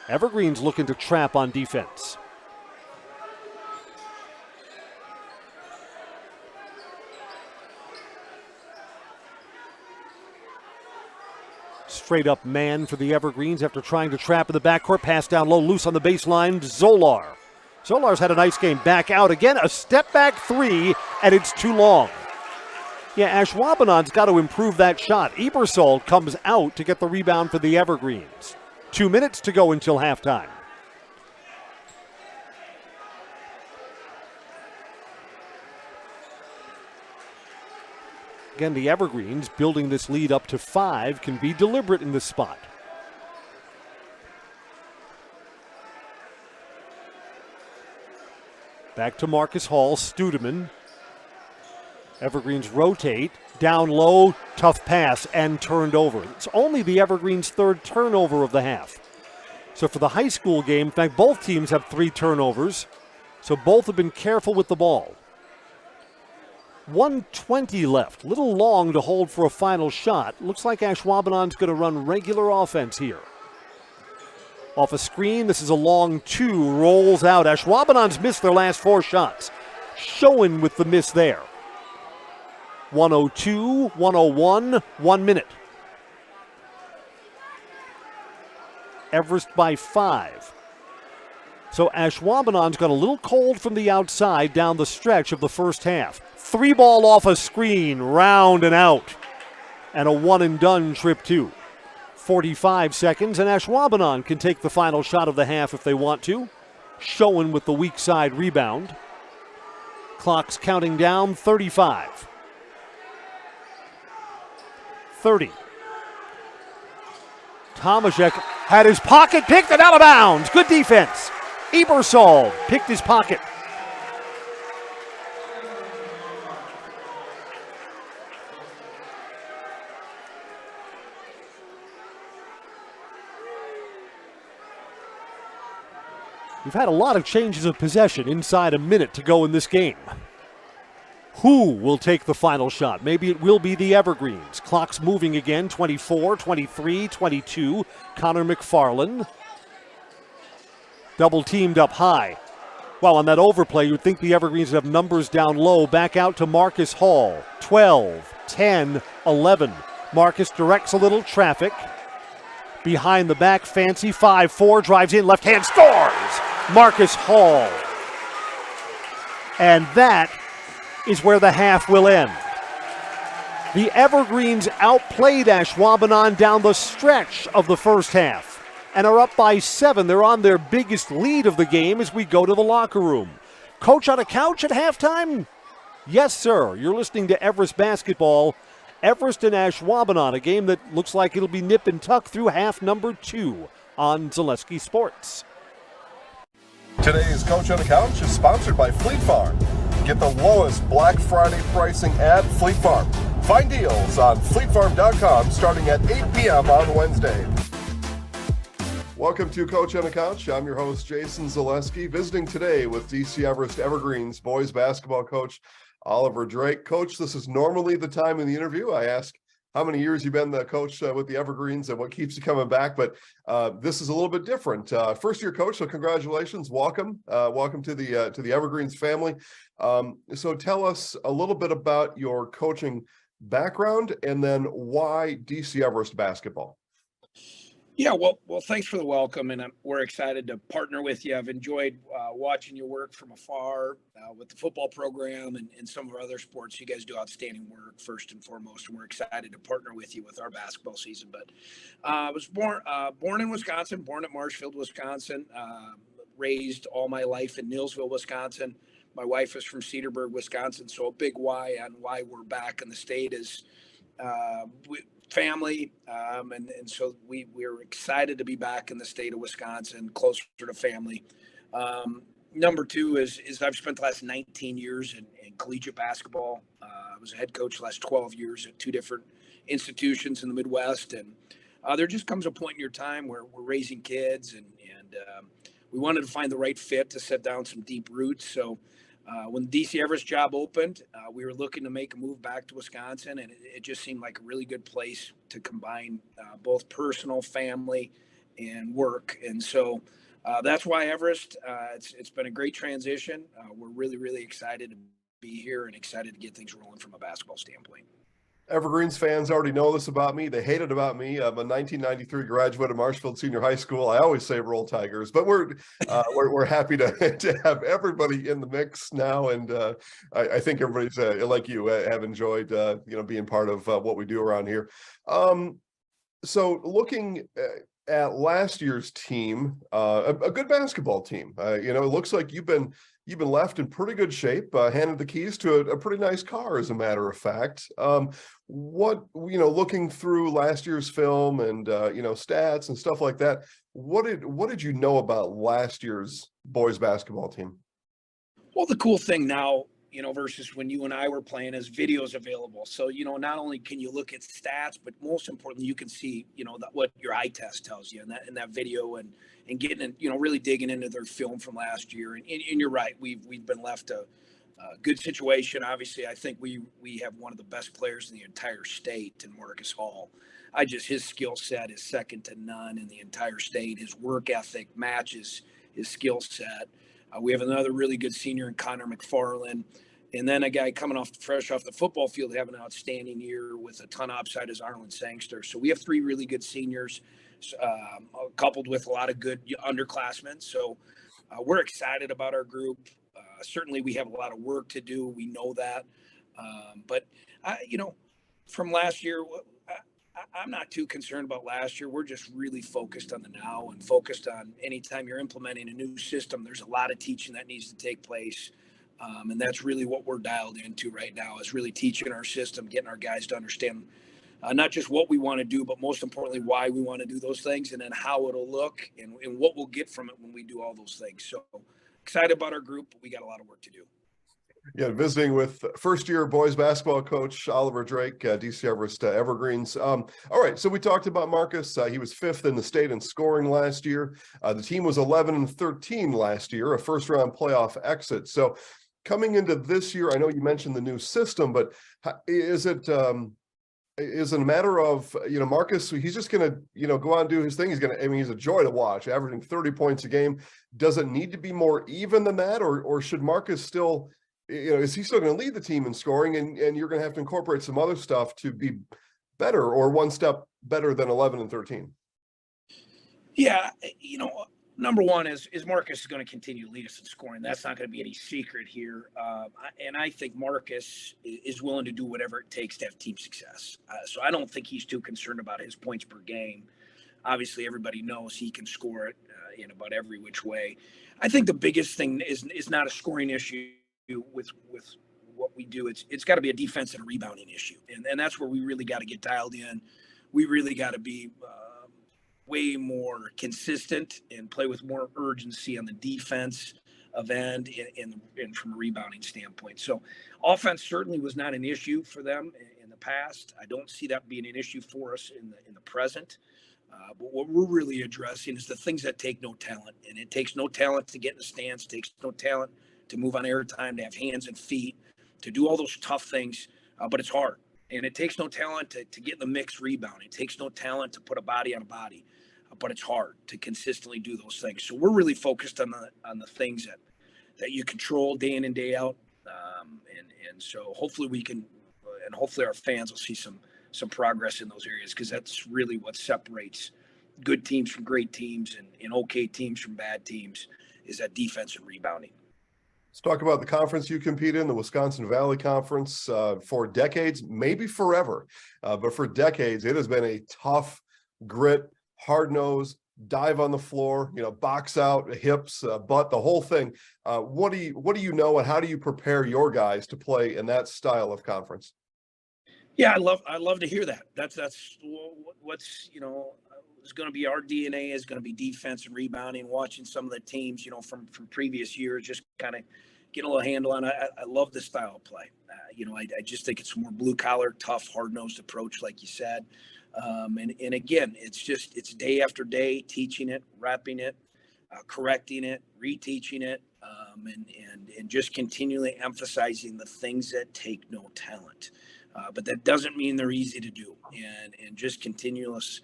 Evergreens looking to trap on defense. Straight up man for the Evergreens after trying to trap in the backcourt. Pass down low, loose on the baseline. Zolar. Zolar's had a nice game. Back out again. A step back 3, and it's too long. Yeah, Ashwaubenon's got to improve that shot. Ebersol comes out to get the rebound for the Evergreens. 2 minutes to go until halftime. Again, the Evergreens building this lead up to 5 can be deliberate in this spot. Back to Marcus Hall, Studeman. Evergreens rotate, down low, tough pass, and turned over. It's only the Evergreens' 3rd turnover of the half. So for the high school game, in fact, both teams have 3 turnovers. So both have been careful with the ball. 1:20 left. Little long to hold for a final shot. Looks like Ashwaubenon's going to run regular offense here. Off a screen, this is a long 2. Rolls out. Ashwaubenon's missed their last 4 shots. Showing with the miss there. 1:02, 1:01, 1 minute. Everest by 5. So Ashwaubenon's got a little cold from the outside down the stretch of the first half. 3 ball off a screen, round and out. And a one and done trip too. 45 seconds, and Ashwaubenon can take the final shot of the half if they want to. Showing with the weak side rebound. Clock's counting down, 35. 30. Tomaszek had his pocket picked and out of bounds. Good defense. Ebersol picked his pocket. We've had a lot of changes of possession inside a minute to go in this game. Who will take the final shot? Maybe it will be the Evergreens. Clock's moving again, 24, 23, 22. Connor McFarland. Double teamed up high. Well, on that overplay, you'd think the Evergreens would have numbers down low. Back out to Marcus Hall. 12, 10, 11. Marcus directs a little traffic. Behind the back, fancy 5-4, drives in, left hand, scores! Marcus Hall. And that is where the half will end. The Evergreens outplayed Ashwaubenon down the stretch of the first half and are up by 7. They're on their biggest lead of the game as we go to the locker room. Coach on a couch at halftime? Yes, sir. You're listening to Everest basketball. Everest and Ashwaubenon, a game that looks like it'll be nip and tuck through half number 2 on Zaleski Sports. Today's Coach on the Couch is sponsored by Fleet Farm. Get the lowest Black Friday pricing at Fleet Farm. Find deals on fleetfarm.com starting at 8 p.m. on Wednesday. Welcome to Coach on the Couch. I'm your host, Jason Zaleski, visiting today with DC Everest Evergreens boys basketball coach Oliver Drake. Coach, this is normally the time in the interview I ask how many years you've been the coach with the Evergreens and what keeps you coming back, but this is a little bit different. First year coach, so congratulations, welcome to the Evergreens family. So tell us a little bit about your coaching background and then why DC Everest basketball. Yeah, well, thanks for the welcome, and we're excited to partner with you. I've enjoyed watching your work from afar with the football program and some of our other sports. You guys do outstanding work, first and foremost, and we're excited to partner with you with our basketball season. But I was born in Wisconsin, born at Marshfield, Wisconsin, raised all my life in Neillsville, Wisconsin. My wife is from Cedarburg, Wisconsin, so a big why on why we're back in the state is family, and so we're excited to be back in the state of Wisconsin, closer to family. Number 2 is I've spent the last 19 years in collegiate basketball. I was a head coach the last 12 years at 2 different institutions in the Midwest, and there just comes a point in your time where we're raising kids, and we wanted to find the right fit to set down some deep roots. So when the DC Everest job opened, we were looking to make a move back to Wisconsin, and it just seemed like a really good place to combine both personal, family, and work. And so that's why Everest. It's been a great transition. We're really, really excited to be here and excited to get things rolling from a basketball standpoint. Evergreens fans already know this about me. They hate it about me. I'm a 1993 graduate of Marshfield Senior High School. I always say Roll Tigers, but we're happy to have everybody in the mix now, and I think everybody's like you have enjoyed being part of what we do around here. So looking at last year's team, a good basketball team. It looks like you've been left in pretty good shape, handed the keys to a pretty nice car, as a matter of fact. Looking through last year's film and stats and stuff like that, what did you know about last year's boys basketball team? Well, the cool thing now versus when you and I were playing as videos available. So, not only can you look at stats, but most importantly, you can see, what your eye test tells you in that video and getting in, really digging into their film from last year. And you're right. We've been left a good situation. Obviously, I think we have one of the best players in the entire state in Marcus Hall. His skill set is second to none in the entire state. His work ethic matches his skill set. We have another really good senior in Connor McFarland. And then a guy coming fresh off the football field, having an outstanding year with a ton of upside is Arlen Sangster. So we have three really good seniors, coupled with a lot of good underclassmen. So we're excited about our group. Certainly we have a lot of work to do. We know that. But from last year, I'm not too concerned about last year. We're just really focused on the now and focused on anytime you're implementing a new system, there's a lot of teaching that needs to take place. And that's really what we're dialed into right now, is really teaching our system, getting our guys to understand not just what we want to do, but most importantly, why we want to do those things, and then how it'll look and what we'll get from it when we do all those things. So excited about our group, but we got a lot of work to do. Yeah, visiting with first-year boys basketball coach Oliver Drake, DC Everest Evergreens. All right, so we talked about Marcus. He was 5th in the state in scoring last year. The team was 11-13 last year, a first-round playoff exit. So coming into this year, I know you mentioned the new system, but is it a matter of, Marcus, he's just going to, go out and do his thing. He's a joy to watch, averaging 30 points a game. Does it need to be more even than that, or should Marcus still, is he still going to lead the team in scoring, and you're going to have to incorporate some other stuff to be better, or one step better than 11-13? Yeah, number one is Marcus is going to continue to lead us in scoring. That's not going to be any secret here. And I think Marcus is willing to do whatever it takes to have team success. So I don't think he's too concerned about his points per game. Obviously, everybody knows he can score it in about every which way. I think the biggest thing is not a scoring issue with what we do. It's got to be a defense and a rebounding issue. And that's where we really got to get dialed in. We really got to be way more consistent and play with more urgency on the defense end and from a rebounding standpoint. So offense certainly was not an issue for them in the past. I don't see that being an issue for us in the present. But what we're really addressing is the things that take no talent. And it takes no talent to get in the stands. It takes no talent to move on airtime, to have hands and feet, to do all those tough things. But it's hard. And it takes no talent to get in the mix rebound. It takes no talent to put a body on a body. But it's hard to consistently do those things. So we're really focused on the things that you control day in and day out. And so hopefully we can, and hopefully our fans will see some progress in those areas, because that's really what separates good teams from great teams and okay teams from bad teams, is that defense and rebounding. Let's talk about the conference you compete in, the Wisconsin Valley Conference. For decades, maybe forever, but for decades, it has been a tough, grit, hard nose, dive on the floor, box out, hips, butt, the whole thing. What do you know, and how do you prepare your guys to play in that style of conference? Yeah, I love to hear that. That's what's is going to be our DNA, is going to be defense and rebounding. Watching some of the teams, from previous years, just kind of get a little handle on it. I love this style of play. I just think it's a more blue collar, tough, hard nosed approach, like you said. And again, it's day after day, teaching it, repping it, correcting it, reteaching it, and just continually emphasizing the things that take no talent. But that doesn't mean they're easy to do, and just continuous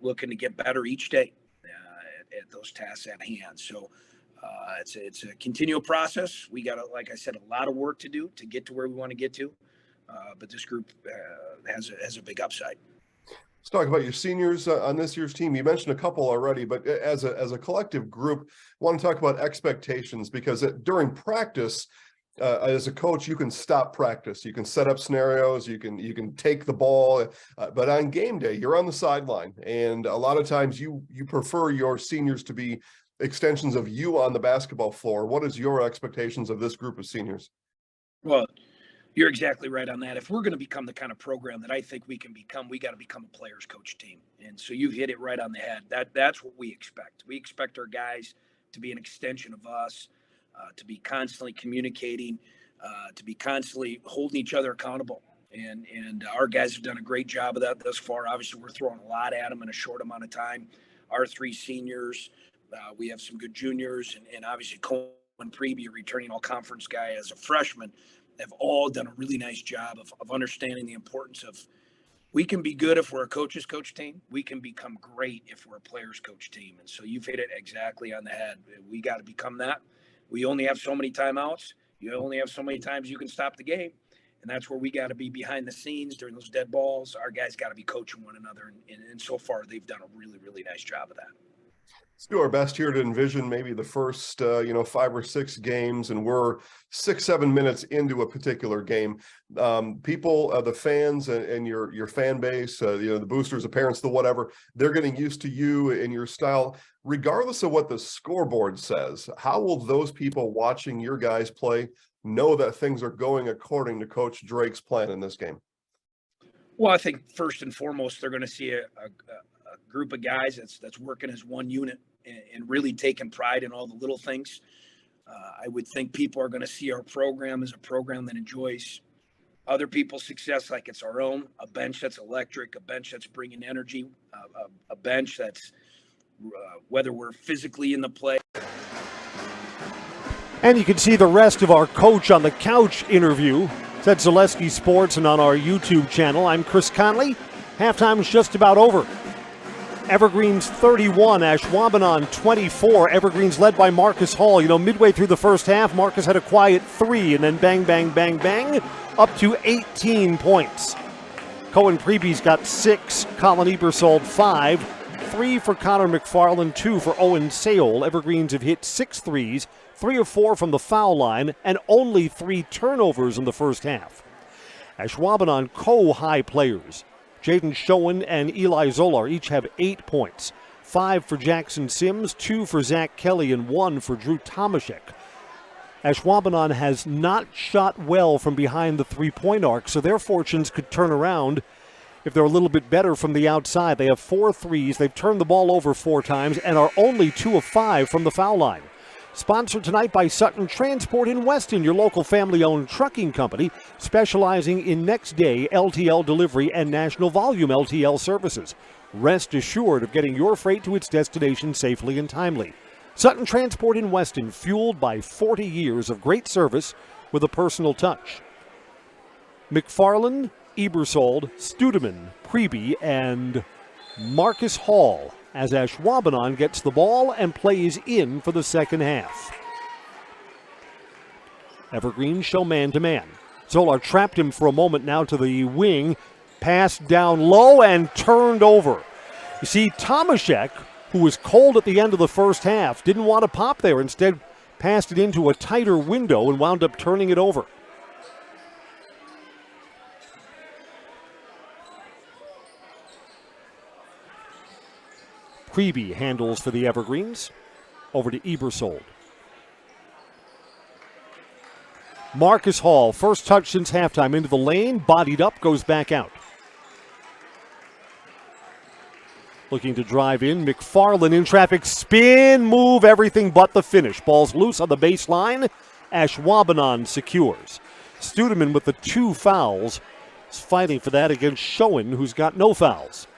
looking to get better each day at those tasks at hand. So it's a continual process. We got, like I said, a lot of work to do to get to where we want to get to. But this group has a big upside. Let's talk about your seniors on this year's team. You mentioned a couple already, but as a collective group, I want to talk about expectations, because during practice, as a coach, you can stop practice. You can set up scenarios. You can take the ball, but on game day, you're on the sideline, and a lot of times you prefer your seniors to be extensions of you on the basketball floor. What is your expectations of this group of seniors? Well, you're exactly right on that. If we're going to become the kind of program that I think we can become, we got to become a players coach team. And so you hit it right on the head. That's what we expect. We expect our guys to be an extension of us. to be constantly communicating, to be constantly holding each other accountable. And our guys have done a great job of that thus far. Obviously, we're throwing a lot at them in a short amount of time. Our 3 seniors, we have some good juniors, and obviously Cohen Preby, a returning all-conference guy as a freshman, have all done a really nice job of understanding the importance of we can be good if we're a coach's coach team. We can become great if we're a player's coach team. And so you've hit it exactly on the head. We got to become that. We only have so many timeouts. You only have so many times you can stop the game. And that's where we got to be behind the scenes during those dead balls. Our guys got to be coaching one another. And so far, they've done a really, really nice job of that. Let's do our best here to envision maybe the first, 5 or 6 games, and we're 6-7 minutes into a particular game. People, the fans and your fan base, the boosters, the parents, the whatever, they're getting used to you and your style. Regardless of what the scoreboard says, how will those people watching your guys play know that things are going according to Coach Drake's plan in this game? Well, I think first and foremost, they're going to see a group of guys that's working as one unit and really taking pride in all the little things. I would think people are going to see our program as a program that enjoys other people's success like it's our own, a bench that's electric, a bench that's bringing energy, a bench that's whether we're physically in the play. And you can see the rest of our Coach on the Couch interview. It's at Zaleski Sports and on our YouTube channel. I'm Chris Conley. Halftime's just about over. Evergreen's 31, Ashwaubenon 24. Evergreen's led by Marcus Hall. Midway through the first half, Marcus had a quiet 3, and then bang, bang, bang, bang, up to 18 points. Cohen Preby's got 6, Colin Ebersold 5, 3 for Connor McFarland, 2 for Owen Sayol. Evergreens have hit 6 threes, 3 of 4 from the foul line, and only 3 turnovers in the first half. Ashwaubenon co-high players. Jaden Schoen and Eli Zolar each have 8 points. 5 for Jackson Sims, 2 for Zach Kelly, and 1 for Drew Tomaszek. Ashwaubenon has not shot well from behind the three-point arc, so their fortunes could turn around if they're a little bit better from the outside. They have 4 threes. They've turned the ball over 4 times and are only 2 of 5 from the foul line. Sponsored tonight by Sutton Transport in Weston, your local family-owned trucking company specializing in next-day LTL delivery and national volume LTL services. Rest assured of getting your freight to its destination safely and timely. Sutton Transport in Weston, fueled by 40 years of great service with a personal touch. McFarland, Ebersold, Studeman, Preby, and Marcus Hall as Ashwaubenon gets the ball and plays in for the second half. Evergreen show man-to-man. Zolar trapped him for a moment now to the wing. Pass down low and turned over. You see, Tomaszek, who was cold at the end of the first half, didn't want to pop there. Instead, passed it into a tighter window and wound up turning it over. Preby handles for the Evergreens. Over to Ebersold. Marcus Hall, first touch since halftime, into the lane, bodied up, goes back out. Looking to drive in, McFarland in traffic, spin, move, everything but the finish. Ball's loose on the baseline. Ashwaubenon secures. Studeman with the 2 fouls is fighting for that against Schoen, who's got no fouls.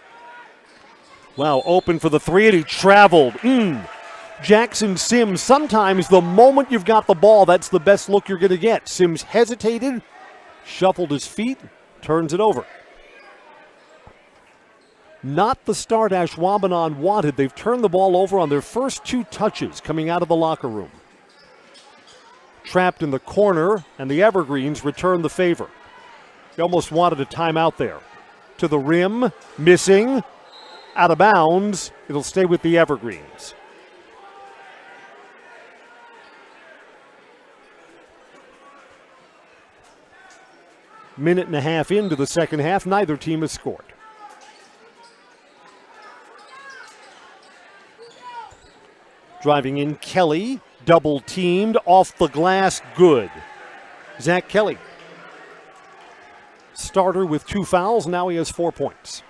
Wow, open for the 3, and he traveled. Jackson Sims, sometimes the moment you've got the ball, that's the best look you're going to get. Sims hesitated, shuffled his feet, turns it over. Not the start Ashwaubenon wanted. They've turned the ball over on their first 2 touches coming out of the locker room. Trapped in the corner, and the Evergreens return the favor. They almost wanted a timeout there. To the rim, missing. Out of bounds, it'll stay with the Evergreens. Minute and a half into the second half, neither team has scored. Driving in Kelly, double teamed, off the glass, good. Zach Kelly, starter with 2 fouls, now he has 4 points.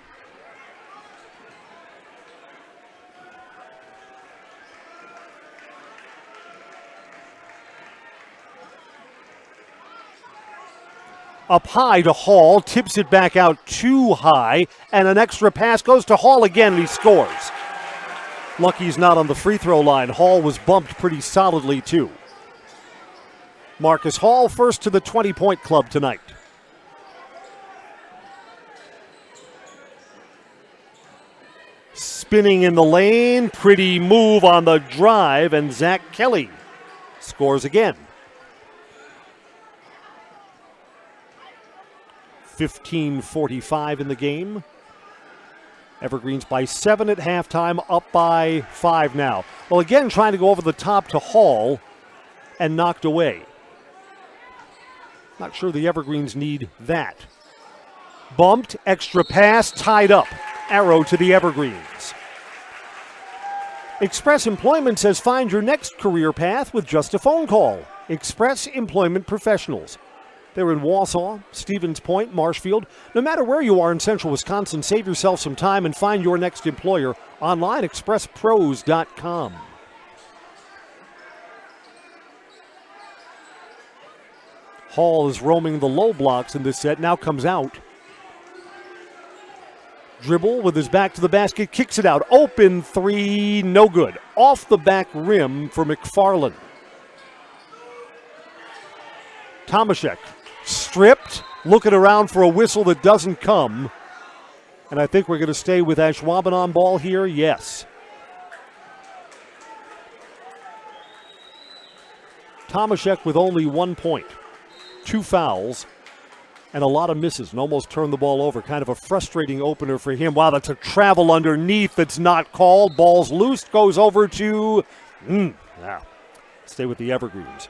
Up high to Hall, tips it back out too high, and an extra pass goes to Hall again, and he scores. Lucky he's not on the free throw line. Hall was bumped pretty solidly, too. Marcus Hall first to the 20-point club tonight. Spinning in the lane, pretty move on the drive, and Zach Kelly scores again. 15:45 in the game. Evergreens by 7 at halftime, up by 5 now. Well, again, trying to go over the top to Hall and knocked away. Not sure the Evergreens need that. Bumped, extra pass, tied up. Arrow to the Evergreens. Express Employment says find your next career path with just a phone call. Express Employment Professionals. They're in Wausau, Stevens Point, Marshfield. No matter where you are in central Wisconsin, save yourself some time and find your next employer online, expresspros.com. Hall is roaming the low blocks in this set, now comes out. Dribble with his back to the basket, kicks it out. Open three, no good. Off the back rim for McFarland. Tomaszek stripped, looking around for a whistle that doesn't come. And I think we're going to stay with Ashwaubenon ball here, yes. Tomaszek with only 1 point, 2 fouls, and a lot of misses, and almost turned the ball over. Kind of a frustrating opener for him. Wow, that's a travel underneath that's not called. Ball's loose, goes over to, stay with the Evergreens.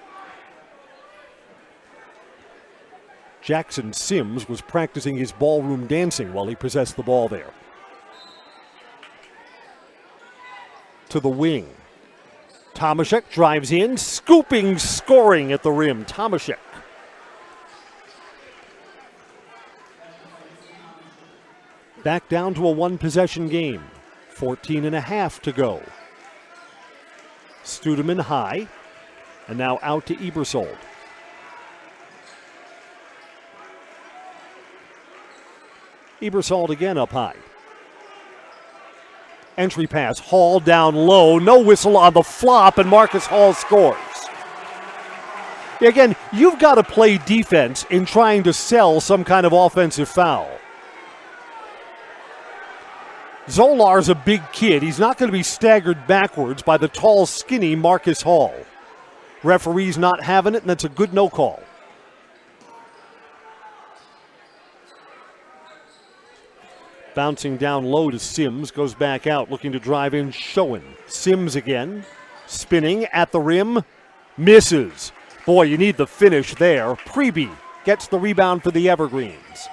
Jackson Sims was practicing his ballroom dancing while he possessed the ball there. To the wing. Tomaszek drives in, scooping, scoring at the rim. Tomaszek. Back down to a one-possession game. 14.5 to go. Studeman high, and now out to Ebersold. Ebersold again up high. Entry pass, Hall down low, no whistle on the flop, and Marcus Hall scores. Again, you've got to play defense in trying to sell some kind of offensive foul. Zolar's a big kid. He's not going to be staggered backwards by the tall, skinny Marcus Hall. Referee's not having it, and that's a good no call. Bouncing down low to Sims, goes back out, looking to drive in, Schoen. Sims again, spinning at the rim, misses. Boy, you need the finish there. Preby gets the rebound for the Evergreens.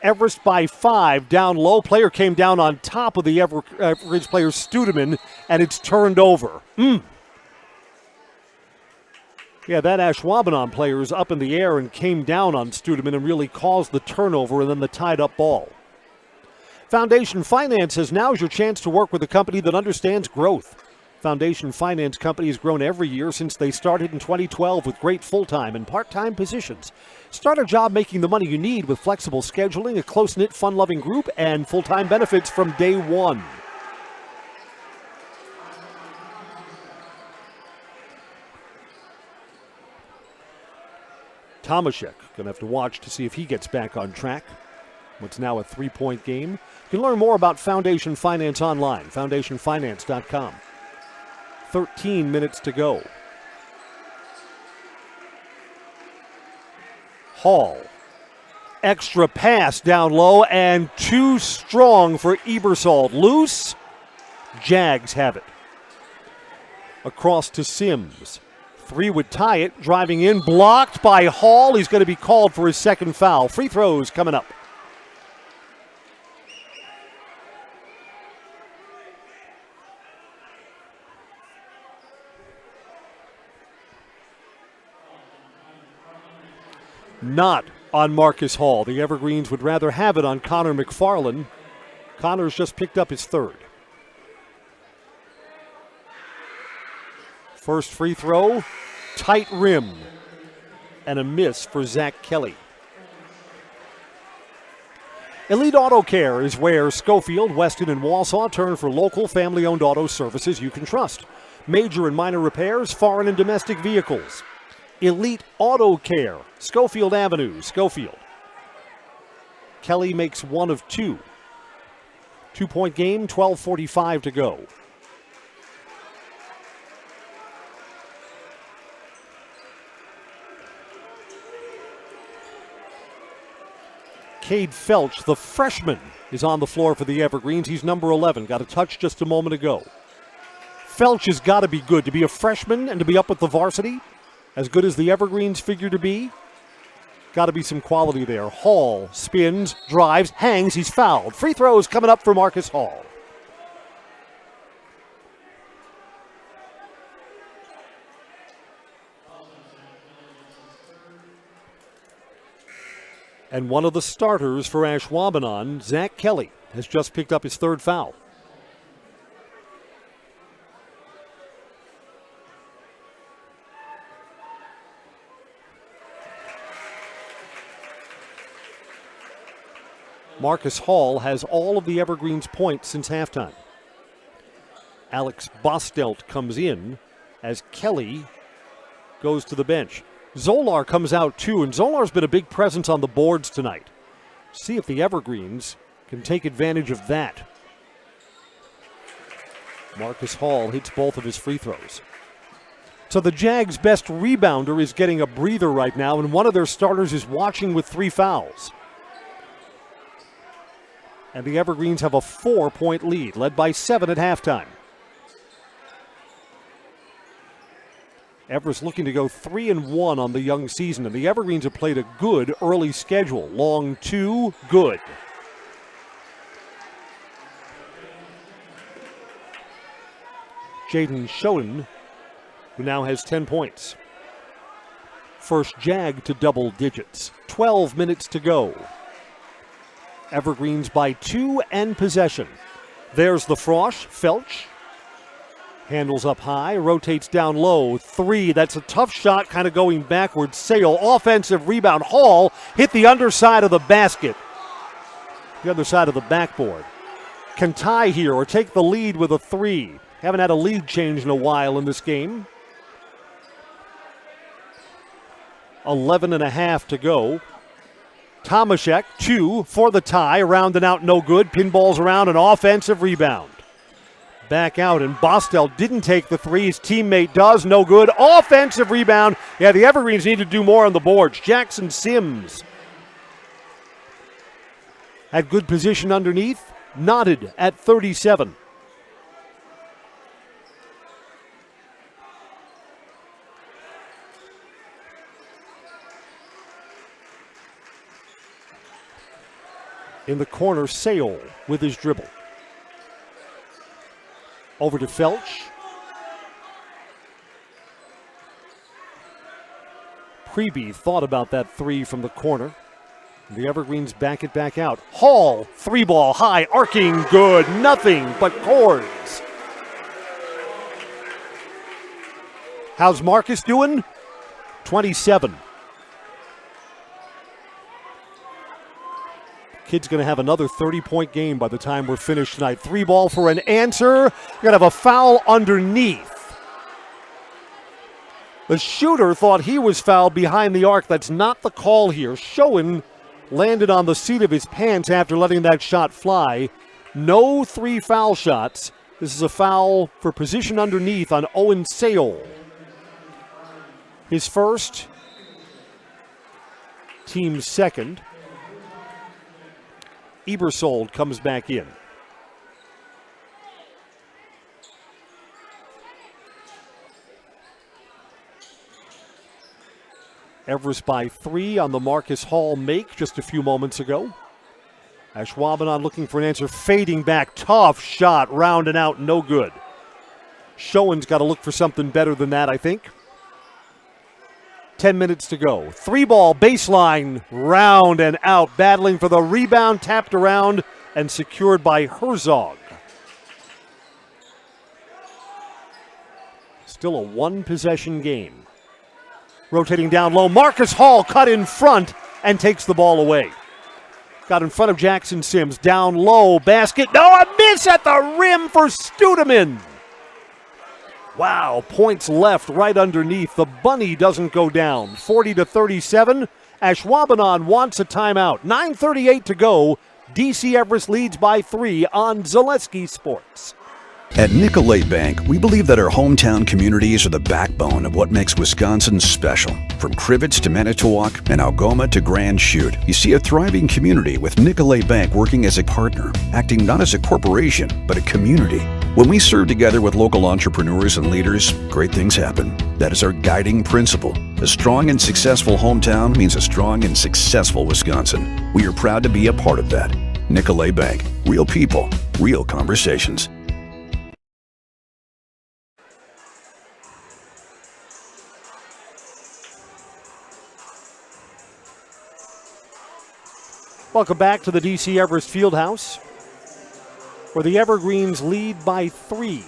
Everest by 5, down low. Player came down on top of the Evergreens player, Studeman, and it's turned over. Yeah, that Ashwaubenon player is up in the air and came down on Studeman and really caused the turnover and then the tied-up ball. Foundation Finance says now's your chance to work with a company that understands growth. Foundation Finance Company has grown every year since they started in 2012 with great full-time and part-time positions. Start a job making the money you need with flexible scheduling, a close-knit, fun-loving group, and full-time benefits from day one. Tomaszek going to have to watch to see if he gets back on track. What's now a 3-point game. You can learn more about Foundation Finance online, foundationfinance.com. 13 minutes to go. Hall. Extra pass down low and too strong for Ebersold. Loose. Jags have it. Across to Sims. 3 would tie it. Driving in. Blocked by Hall. He's going to be called for his second foul. Free throws coming up. Not on Marcus Hall. The Evergreens would rather have it on Connor McFarland. Connor's just picked up his third. First free throw, tight rim, and a miss for Zach Kelly. Elite Auto Care is where Schofield, Weston, and Wausau turn for local family-owned auto services you can trust. Major and minor repairs, foreign and domestic vehicles. Elite Auto Care, Schofield Avenue, Schofield. Kelly makes one of two. 2-point game, 12:45 to go. Cade Felch, the freshman, is on the floor for the Evergreens. He's number 11. Got a touch just a moment ago. Felch has got to be good to be a freshman and to be up with the varsity. As good as the Evergreens figure to be, got to be some quality there. Hall spins, drives, hangs. He's fouled. Free throws coming up for Marcus Hall. And one of the starters for Ashwaubenon, Zach Kelly, has just picked up his third foul. Marcus Hall has all of the Evergreens' points since halftime. Alex Bostelt comes in as Kelly goes to the bench. Zolar comes out too, and Zolar's been a big presence on the boards tonight. See if the Evergreens can take advantage of that. Marcus Hall hits both of his free throws. So the Jags' best rebounder is getting a breather right now, and one of their starters is watching with 3 fouls. And the Evergreens have a 4-point lead, led by 7 at halftime. Everest looking to go 3-1 on the young season, and the Evergreens have played a good early schedule. Long 2, good. Jaden Schoen, who now has 10 points. First Jag to double digits. 12 minutes to go. Evergreens by 2 and possession. There's the Frosch, Felch. Handles up high, rotates down low. 3, that's a tough shot, kind of going backwards. Sale, offensive rebound. Hall hit the underside of the basket. The other side of the backboard. Can tie here or take the lead with a 3. Haven't had a lead change in a while in this game. 11.5 to go. Tomaszek, 2 for the tie. Around and out, no good. Pinballs around, an offensive rebound. Back out, and Bostel didn't take the 3. His teammate does, no good. Offensive rebound. Yeah, the Evergreens need to do more on the boards. Jackson Sims had good position underneath. Knotted at 37. In the corner, Sale with his dribble. Over to Felch. Preby thought about that 3 from the corner. The Evergreens back it back out. Hall, 3 ball, high, arcing, good. Nothing but cords. How's Marcus doing? 27. Kid's going to have another 30-point game by the time we're finished tonight. 3 ball for an answer. You're going to have a foul underneath. The shooter thought he was fouled behind the arc. That's not the call here. Schoen landed on the seat of his pants after letting that shot fly. No 3 foul shots. This is a foul for position underneath on Owen Sale. His first, team's second. Ebersold comes back in. Everest by 3 on the Marcus Hall make just a few moments ago. Ashwaubenon looking for an answer, fading back. Tough shot, round and out, no good. Schoen's got to look for something better than that, I think. 10 minutes to go. 3 ball, baseline, round and out. Battling for the rebound, tapped around and secured by Herzog. Still a 1-possession game. Rotating down low, Marcus Hall cut in front and takes the ball away. Got in front of Jackson Sims. Down low. Basket. No, a miss at the rim for Studeman. Wow, points left right underneath. The bunny doesn't go down. 40-37. Ashwaubenon wants a timeout. 9:38 to go. DC Everest leads by 3 on Zaleski Sports. At Nicolay Bank, we believe that our hometown communities are the backbone of what makes Wisconsin special. From Crivets to Manitowoc and Algoma to Grand Chute, you see a thriving community with Nicolay Bank working as a partner, acting not as a corporation, but a community. When we serve together with local entrepreneurs and leaders, great things happen. That is our guiding principle. A strong and successful hometown means a strong and successful Wisconsin. We are proud to be a part of that. Nicolay Bank. Real people, real conversations. Welcome back to the DC Everest Fieldhouse, where the Evergreens lead by 3.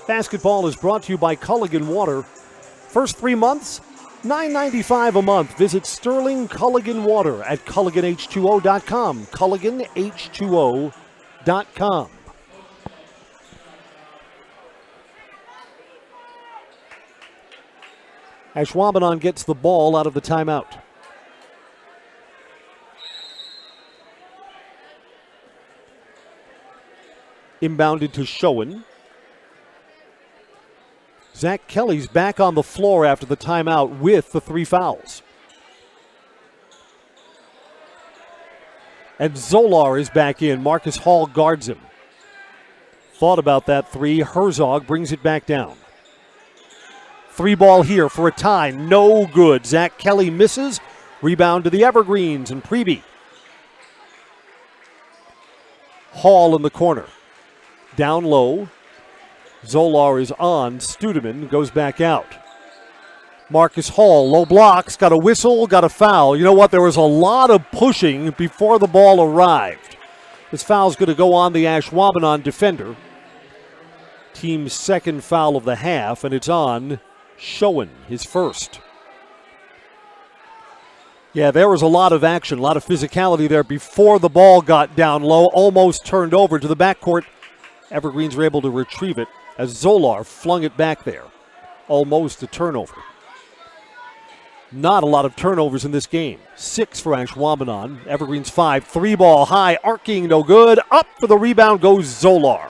Basketball is brought to you by Culligan Water. First 3 months, $9.95 a month. Visit Sterling Culligan Water at CulliganH2O.com. CulliganH2O.com. Ashwaubenon gets the ball out of the timeout. Inbounded to Schoen. Zach Kelly's back on the floor after the timeout with the 3 fouls. And Zolar is back in. Marcus Hall guards him. Thought about that 3. Herzog brings it back down. 3 ball here for a tie. No good. Zach Kelly misses. Rebound to the Evergreens and Preby. Hall in the corner. Down low. Zolar is on. Studeman goes back out. Marcus Hall, low blocks, got a whistle, got a foul. You know what? There was a lot of pushing before the ball arrived. This foul's going to go on the Ashwaubenon defender. Team's second foul of the half, and it's on Schoen, his first. Yeah, there was a lot of action, a lot of physicality there before the ball got down low, almost turned over to the backcourt. Evergreens were able to retrieve it as Zolar flung it back there. Almost a turnover. Not a lot of turnovers in this game. 6 for Ashwaubenon. Evergreens 5. 3 ball high, arcing, no good. Up for the rebound goes Zolar.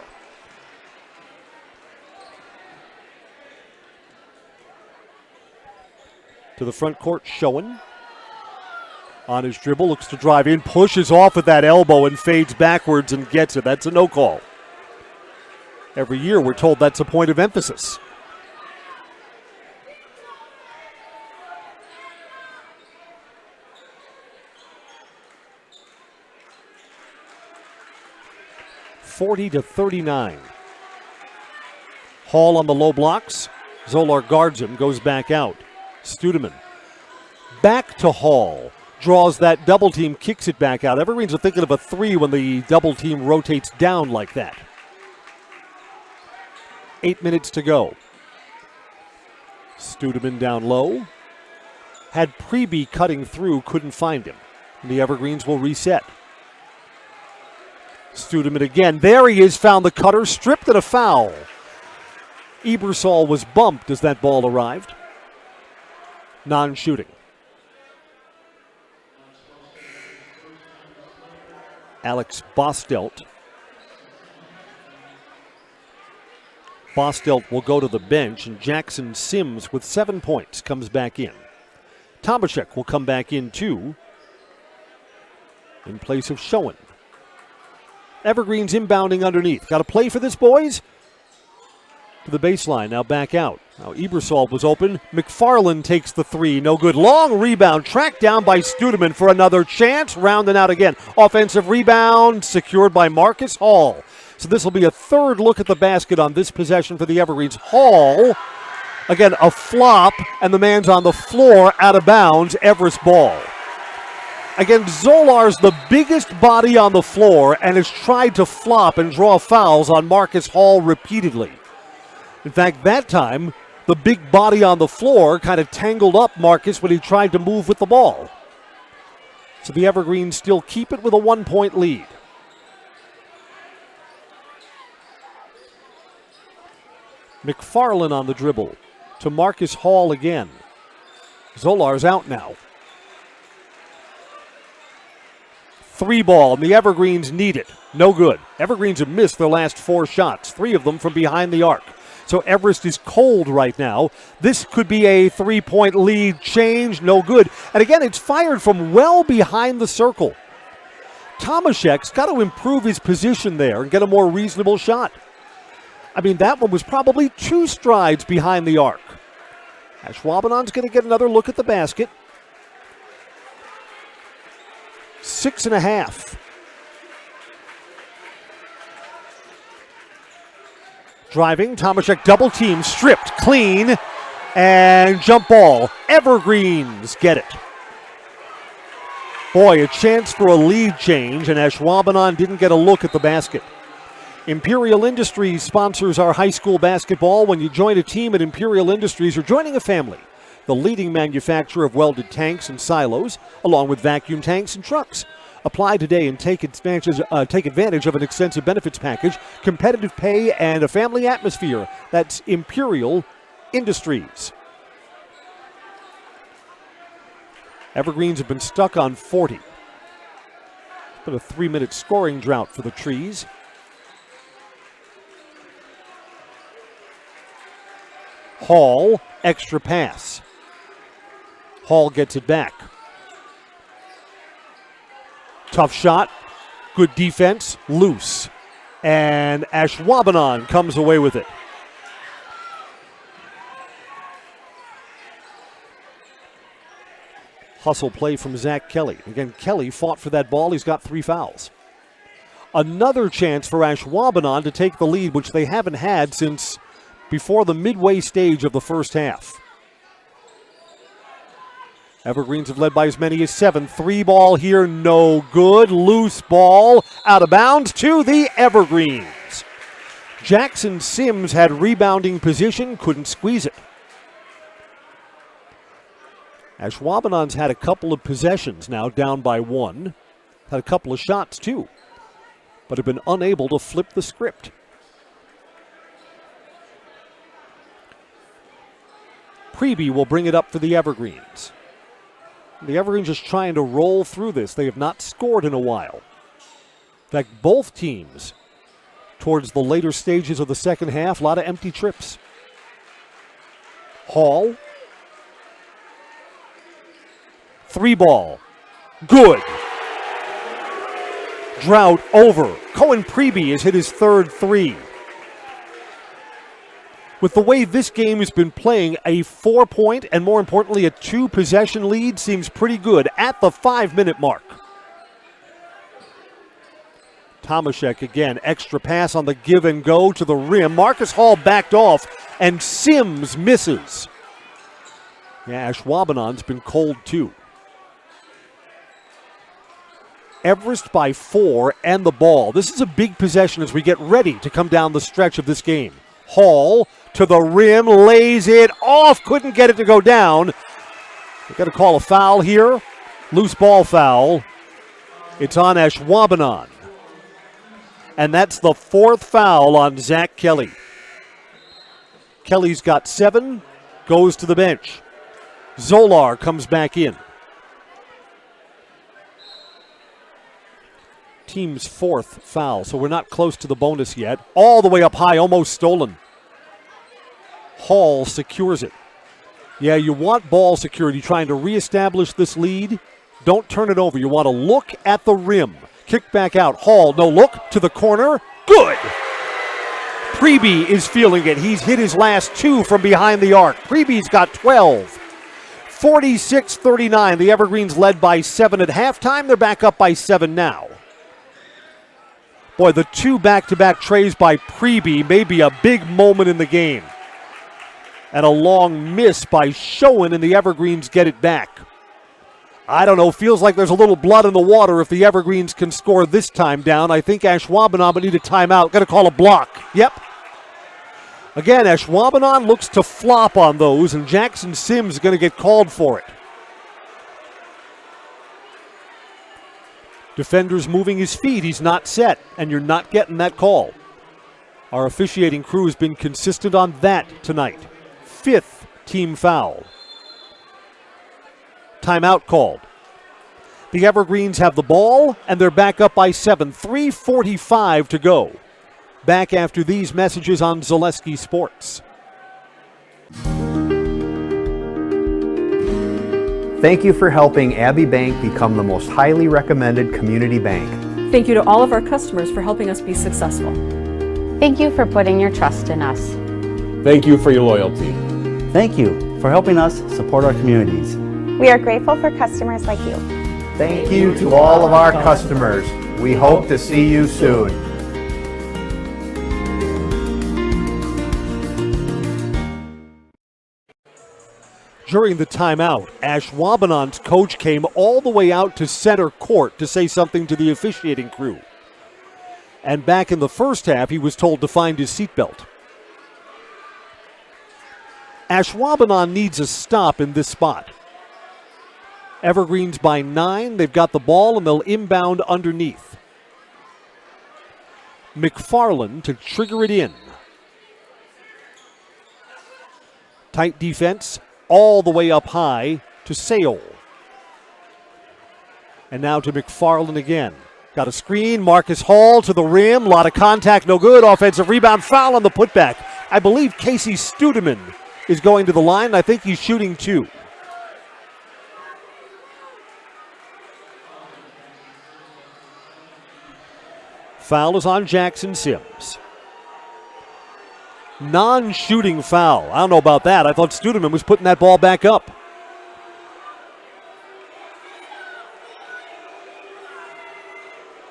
To the front court, Schoen. On his dribble, looks to drive in, pushes off with that elbow and fades backwards and gets it. That's a no call. Every year we're told that's a point of emphasis. (40-39). Hall on the low blocks. Zolar guards him, goes back out. Studeman back to Hall. Draws that double team, kicks it back out. Evergreens are thinking of a 3 when the double team rotates down like that. 8 minutes to go. Studeman down low. Had Preby cutting through, couldn't find him. And the Evergreens will reset. Studeman again. There he is, found the cutter, stripped and a foul. Ebersol was bumped as that ball arrived. Non-shooting. Alex Bostelt. Bostelt will go to the bench, and Jackson Sims with 7 points comes back in. Tomaszek will come back in too, in place of Schoen. Evergreens inbounding underneath. Got to play for this, boys? To the baseline, now back out. Now Ebersol was open. McFarland takes the 3, no good. Long rebound, tracked down by Studeman for another chance. Rounding out again. Offensive rebound, secured by Marcus Hall. So this will be a third look at the basket on this possession for the Evergreens. Hall, again, a flop, and the man's on the floor, out of bounds. Everest ball. Again, Zolar's the biggest body on the floor and has tried to flop and draw fouls on Marcus Hall repeatedly. In fact, that time, the big body on the floor kind of tangled up Marcus when he tried to move with the ball. So the Evergreens still keep it with a 1-point lead. McFarlane on the dribble to Marcus Hall again. Zolar's out now. 3 ball, and the Evergreens need it. No good. Evergreens have missed their last 4 shots, 3 of them from behind the arc. So Everest is cold right now. This could be a 3-point lead change. No good. And again, it's fired from well behind the circle. Tomaszek's got to improve his position there and get a more reasonable shot. I mean, that one was probably 2 strides behind the arc. Ashwaubenon's going to get another look at the basket. 6.5. Driving, Tomaszek double team, stripped, clean, and jump ball. Evergreens get it. Boy, a chance for a lead change, and Ashwaubenon didn't get a look at the basket. Imperial Industries sponsors our high school basketball. When you join a team at Imperial Industries, you're joining a family. The leading manufacturer of welded tanks and silos, along with vacuum tanks and trucks. Apply today and take advantage of an extensive benefits package, competitive pay, and a family atmosphere. That's Imperial Industries. Evergreens have been stuck on 40. It's been a 3-minute scoring drought for the Trees. Hall, extra pass. Hall gets it back. Tough shot, good defense, loose. And Ashwaubenon comes away with it. Hustle play from Zach Kelly. Again, Kelly fought for that ball. He's got 3 fouls. Another chance for Ashwaubenon to take the lead, which they haven't had since before the midway stage of the first half. Evergreens have led by as many as 7. 3 ball here, no good. Loose ball, out of bounds to the Evergreens. Jackson Sims had rebounding position, couldn't squeeze it. Ashwaubenon's had a couple of possessions now, down by 1. Had a couple of shots too, but have been unable to flip the script. Preby will bring it up for the Evergreens. The Evergreens just trying to roll through this. They have not scored in a while. In fact, both teams, towards the later stages of the second half, a lot of empty trips. Hall. 3 ball. Good. Drought over. Cohen Preby has hit his 3rd 3. With the way this game has been playing, a 4-point and more importantly a 2-possession lead seems pretty good at the 5-minute mark. Tomaszek again, extra pass on the give and go to the rim. Marcus Hall backed off and Sims misses. Yeah, Ashwaubenon's been cold too. Everest by 4 and the ball. This is a big possession as we get ready to come down the stretch of this game. Hall to the rim, lays it off, couldn't get it to go down. We've got to call a foul here. Loose ball foul. It's on Ashwaubenon. And that's the 4th foul on Zach Kelly. Kelly's got 7, goes to the bench. Zolar comes back in. Team's 4th foul, so we're not close to the bonus yet. All the way up high, almost stolen. Hall secures it. Yeah, you want ball security, trying to reestablish this lead. Don't turn it over. You want to look at the rim. Kick back out. Hall, no look, to the corner. Good! Preby is feeling it. He's hit his last 2 from behind the arc. Preby's got 12. 46-39. The Evergreens led by 7 at halftime. They're back up by 7 now. Boy, the 2 back-to-back trays by Preby may be a big moment in the game. And a long miss by Schoen, and the Evergreens get it back. I don't know, feels like there's a little blood in the water if the Evergreens can score this time down. I think Ashwaubenon would need a timeout. Got to call a block. Yep. Again, Ashwaubenon looks to flop on those, and Jackson Sims is going to get called for it. Defender's moving his feet. He's not set, and you're not getting that call. Our officiating crew has been consistent on that tonight. 5th team foul. Timeout called. The Evergreens have the ball, and they're back up by 7. 3:45 to go. Back after these messages on Zaleski Sports. Thank you for helping Abbey Bank become the most highly recommended community bank. Thank you to all of our customers for helping us be successful. Thank you for putting your trust in us. Thank you for your loyalty. Thank you for helping us support our communities. We are grateful for customers like you. Thank you to all of our customers. We hope to see you soon. During the timeout, Ashwaubenon's coach came all the way out to center court to say something to the officiating crew. And back in the first half, he was told to find his seatbelt. Ashwaubenon needs a stop in this spot. Evergreens by 9. They've got the ball and they'll inbound underneath. McFarland to trigger it in. Tight defense all the way up high to Seol. And now to McFarland again. Got a screen. Marcus Hall to the rim. A lot of contact. No good. Offensive rebound. Foul on the putback. I believe Casey Studeman is going to the line. I think he's shooting 2. Foul is on Jackson Sims. Non-shooting foul. I don't know about that. I thought Studeman was putting that ball back up.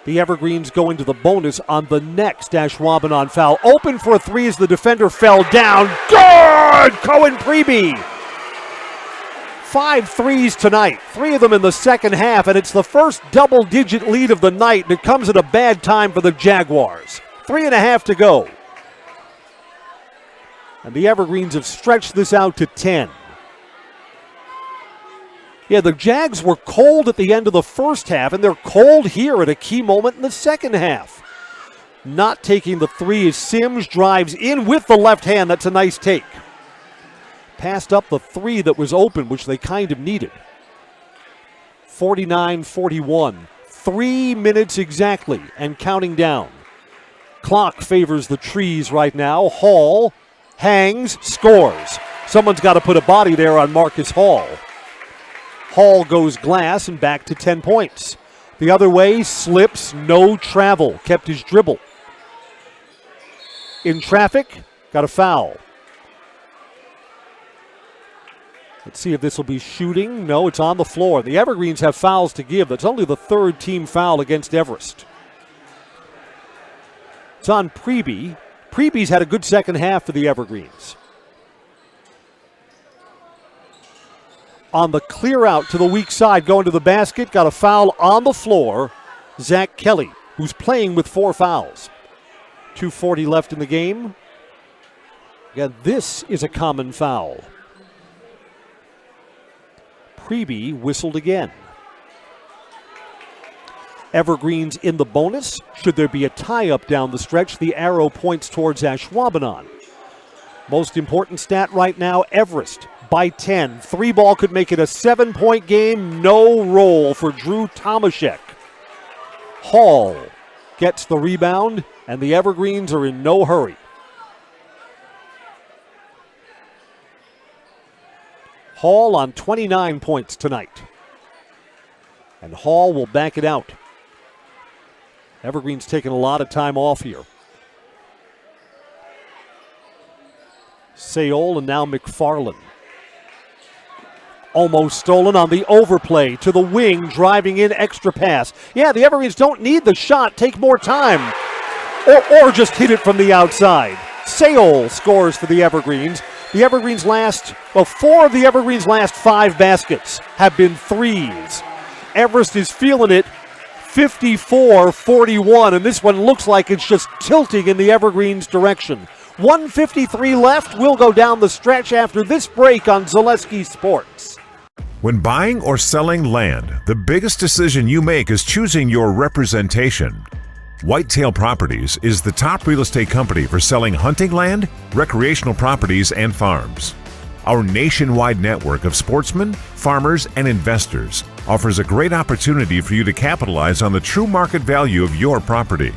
The Evergreens go into the bonus on the next Ashwaubenon foul. Open for a 3 as the defender fell down. Good! Cohen Preby. 5 threes tonight. 3 of them in the second half, and it's the first double-digit lead of the night, and it comes at a bad time for the Jaguars. 3.5 to go. And the Evergreens have stretched this out to 10. Yeah, the Jags were cold at the end of the first half, and they're cold here at a key moment in the second half. Not taking the 3 as Sims drives in with the left hand. That's a nice take. Passed up the 3 that was open, which they kind of needed. 49-41. 3 minutes exactly and counting down. Clock favors the trees right now. Hall hangs, scores. Someone's got to put a body there on Marcus Hall. Hall goes glass and back to 10 points. The other way, slips, no travel, kept his dribble. In traffic, got a foul. Let's see if this will be shooting. No, it's on the floor. The Evergreens have fouls to give. That's only the 3rd team foul against Everest. It's on Preby. Preby's had a good second half for the Evergreens. On the clear out to the weak side, going to the basket, got a foul on the floor. Zach Kelly, who's playing with 4 fouls. 2:40 left in the game. Again, this is a common foul. Preby whistled again. Evergreens in the bonus. Should there be a tie-up down the stretch, the arrow points towards Ashwaubenon. Most important stat right now, Everest by 10. 3 ball could make it a 7-point game. No roll for Drew Tomaszek. Hall gets the rebound, and the Evergreens are in no hurry. Hall on 29 points tonight. And Hall will back it out. Evergreen's taking a lot of time off here. Seol and now McFarland. Almost stolen on the overplay to the wing, driving in, extra pass. Yeah, the Evergreens don't need the shot, take more time. Or just hit it from the outside. Seol scores for the Evergreens. The Evergreens' 4 of the Evergreens' last 5 baskets have been threes. Everest is feeling it, 54-41, and this one looks like it's just tilting in the Evergreens' direction. 1:53 left. We'll go down the stretch after this break on Zaleski Sports. When buying or selling land, the biggest decision you make is choosing your representation. Whitetail Properties is the top real estate company for selling hunting land, recreational properties, and farms. Our nationwide network of sportsmen, farmers, and investors offers a great opportunity for you to capitalize on the true market value of your property.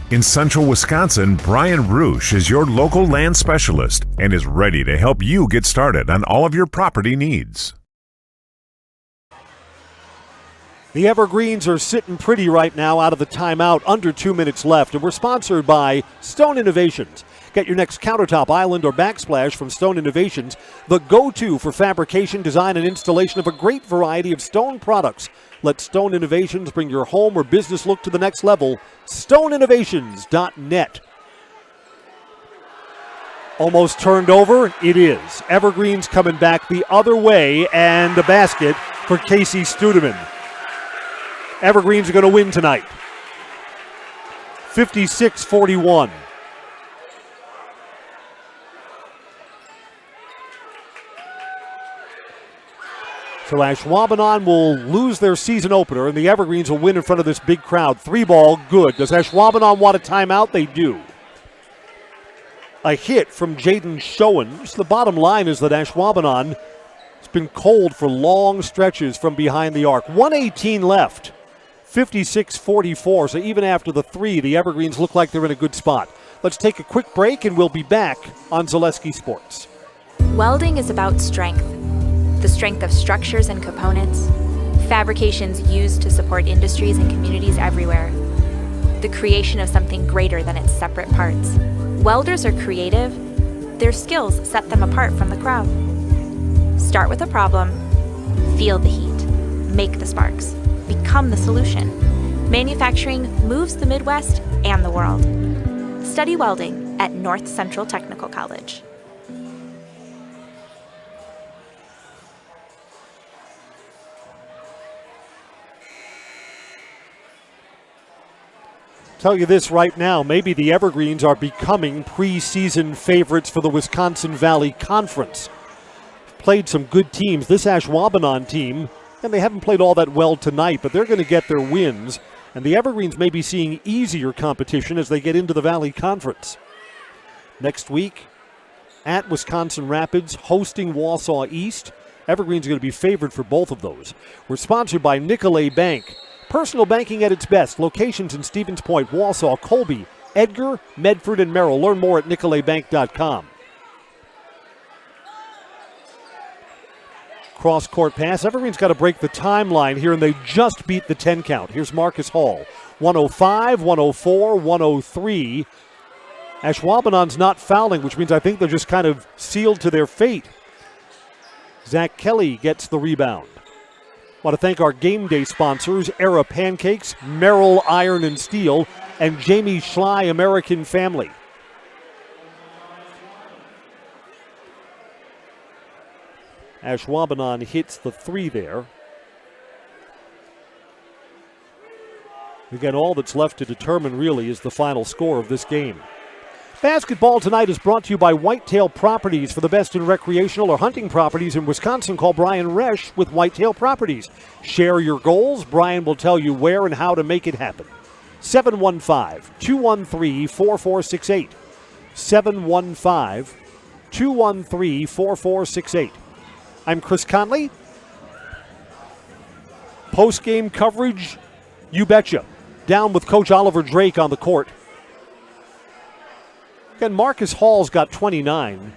In central Wisconsin, Brian Roosh is your local land specialist and is ready to help you get started on all of your property needs. The Evergreens are sitting pretty right now out of the timeout, under 2 minutes left, and we're sponsored by Stone Innovations. Get your next countertop, island, or backsplash from Stone Innovations, the go-to for fabrication, design, and installation of a great variety of stone products. Let Stone Innovations bring your home or business look to the next level. StoneInnovations.net. Almost turned over. It is. Evergreens coming back the other way, and a basket for Casey Studeman. Evergreens are going to win tonight. 56-41. So Ashwaubenon will lose their season opener, and the Evergreens will win in front of this big crowd. 3-ball, good. Does Ashwaubenon want a timeout? They do. A hit from Jaden Showens. The bottom line is that Ashwaubenon has been cold for long stretches from behind the arc. 1:18 left. 56-44, so even after the three, the Evergreens look like they're in a good spot. Let's take a quick break, and we'll be back on Zaleski Sports. Welding is about strength. The strength of structures and components, fabrications used to support industries and communities everywhere, the creation of something greater than its separate parts. Welders are creative. Their skills set them apart from the crowd. Start with a problem, feel the heat, make the sparks, become the solution. Manufacturing moves the Midwest and the world. Study welding at North Central Technical College. Tell you this right now, maybe the Evergreens are becoming preseason favorites for the Wisconsin Valley Conference. Played some good teams, this Ashwaubenon team, and they haven't played all that well tonight, but they're going to get their wins, and the Evergreens may be seeing easier competition as they get into the Valley Conference. Next week, at Wisconsin Rapids, hosting Wausau East. Evergreens are going to be favored for both of those. We're sponsored by Nicolet Bank. Personal banking at its best. Locations in Stevens Point, Wausau, Colby, Edgar, Medford, and Merrill. Learn more at nicoletbank.com. Cross-court pass. Evergreen's got to break the timeline here, and they just beat the 10 count. Here's Marcus Hall. 105, 104, 103. Ashwaubenon's not fouling, which means I think they're just kind of sealed to their fate. Zach Kelly gets the rebound. Want to thank our game day sponsors, Era Pancakes, Merrill Iron and Steel, and Jamie Schley American Family. Ashwaubenon hits the three there. Again, all that's left to determine really is the final score of this game. Basketball tonight is brought to you by Whitetail Properties. For the best in recreational or hunting properties in Wisconsin, call Brian Resch with Whitetail Properties. Share your goals. Brian will tell you where and how to make it happen. 715-213-4468. 715-213-4468. I'm Chris Conley. Post-game coverage, you betcha. Down with Coach Oliver Drake on the court. And Marcus Hall's got 29.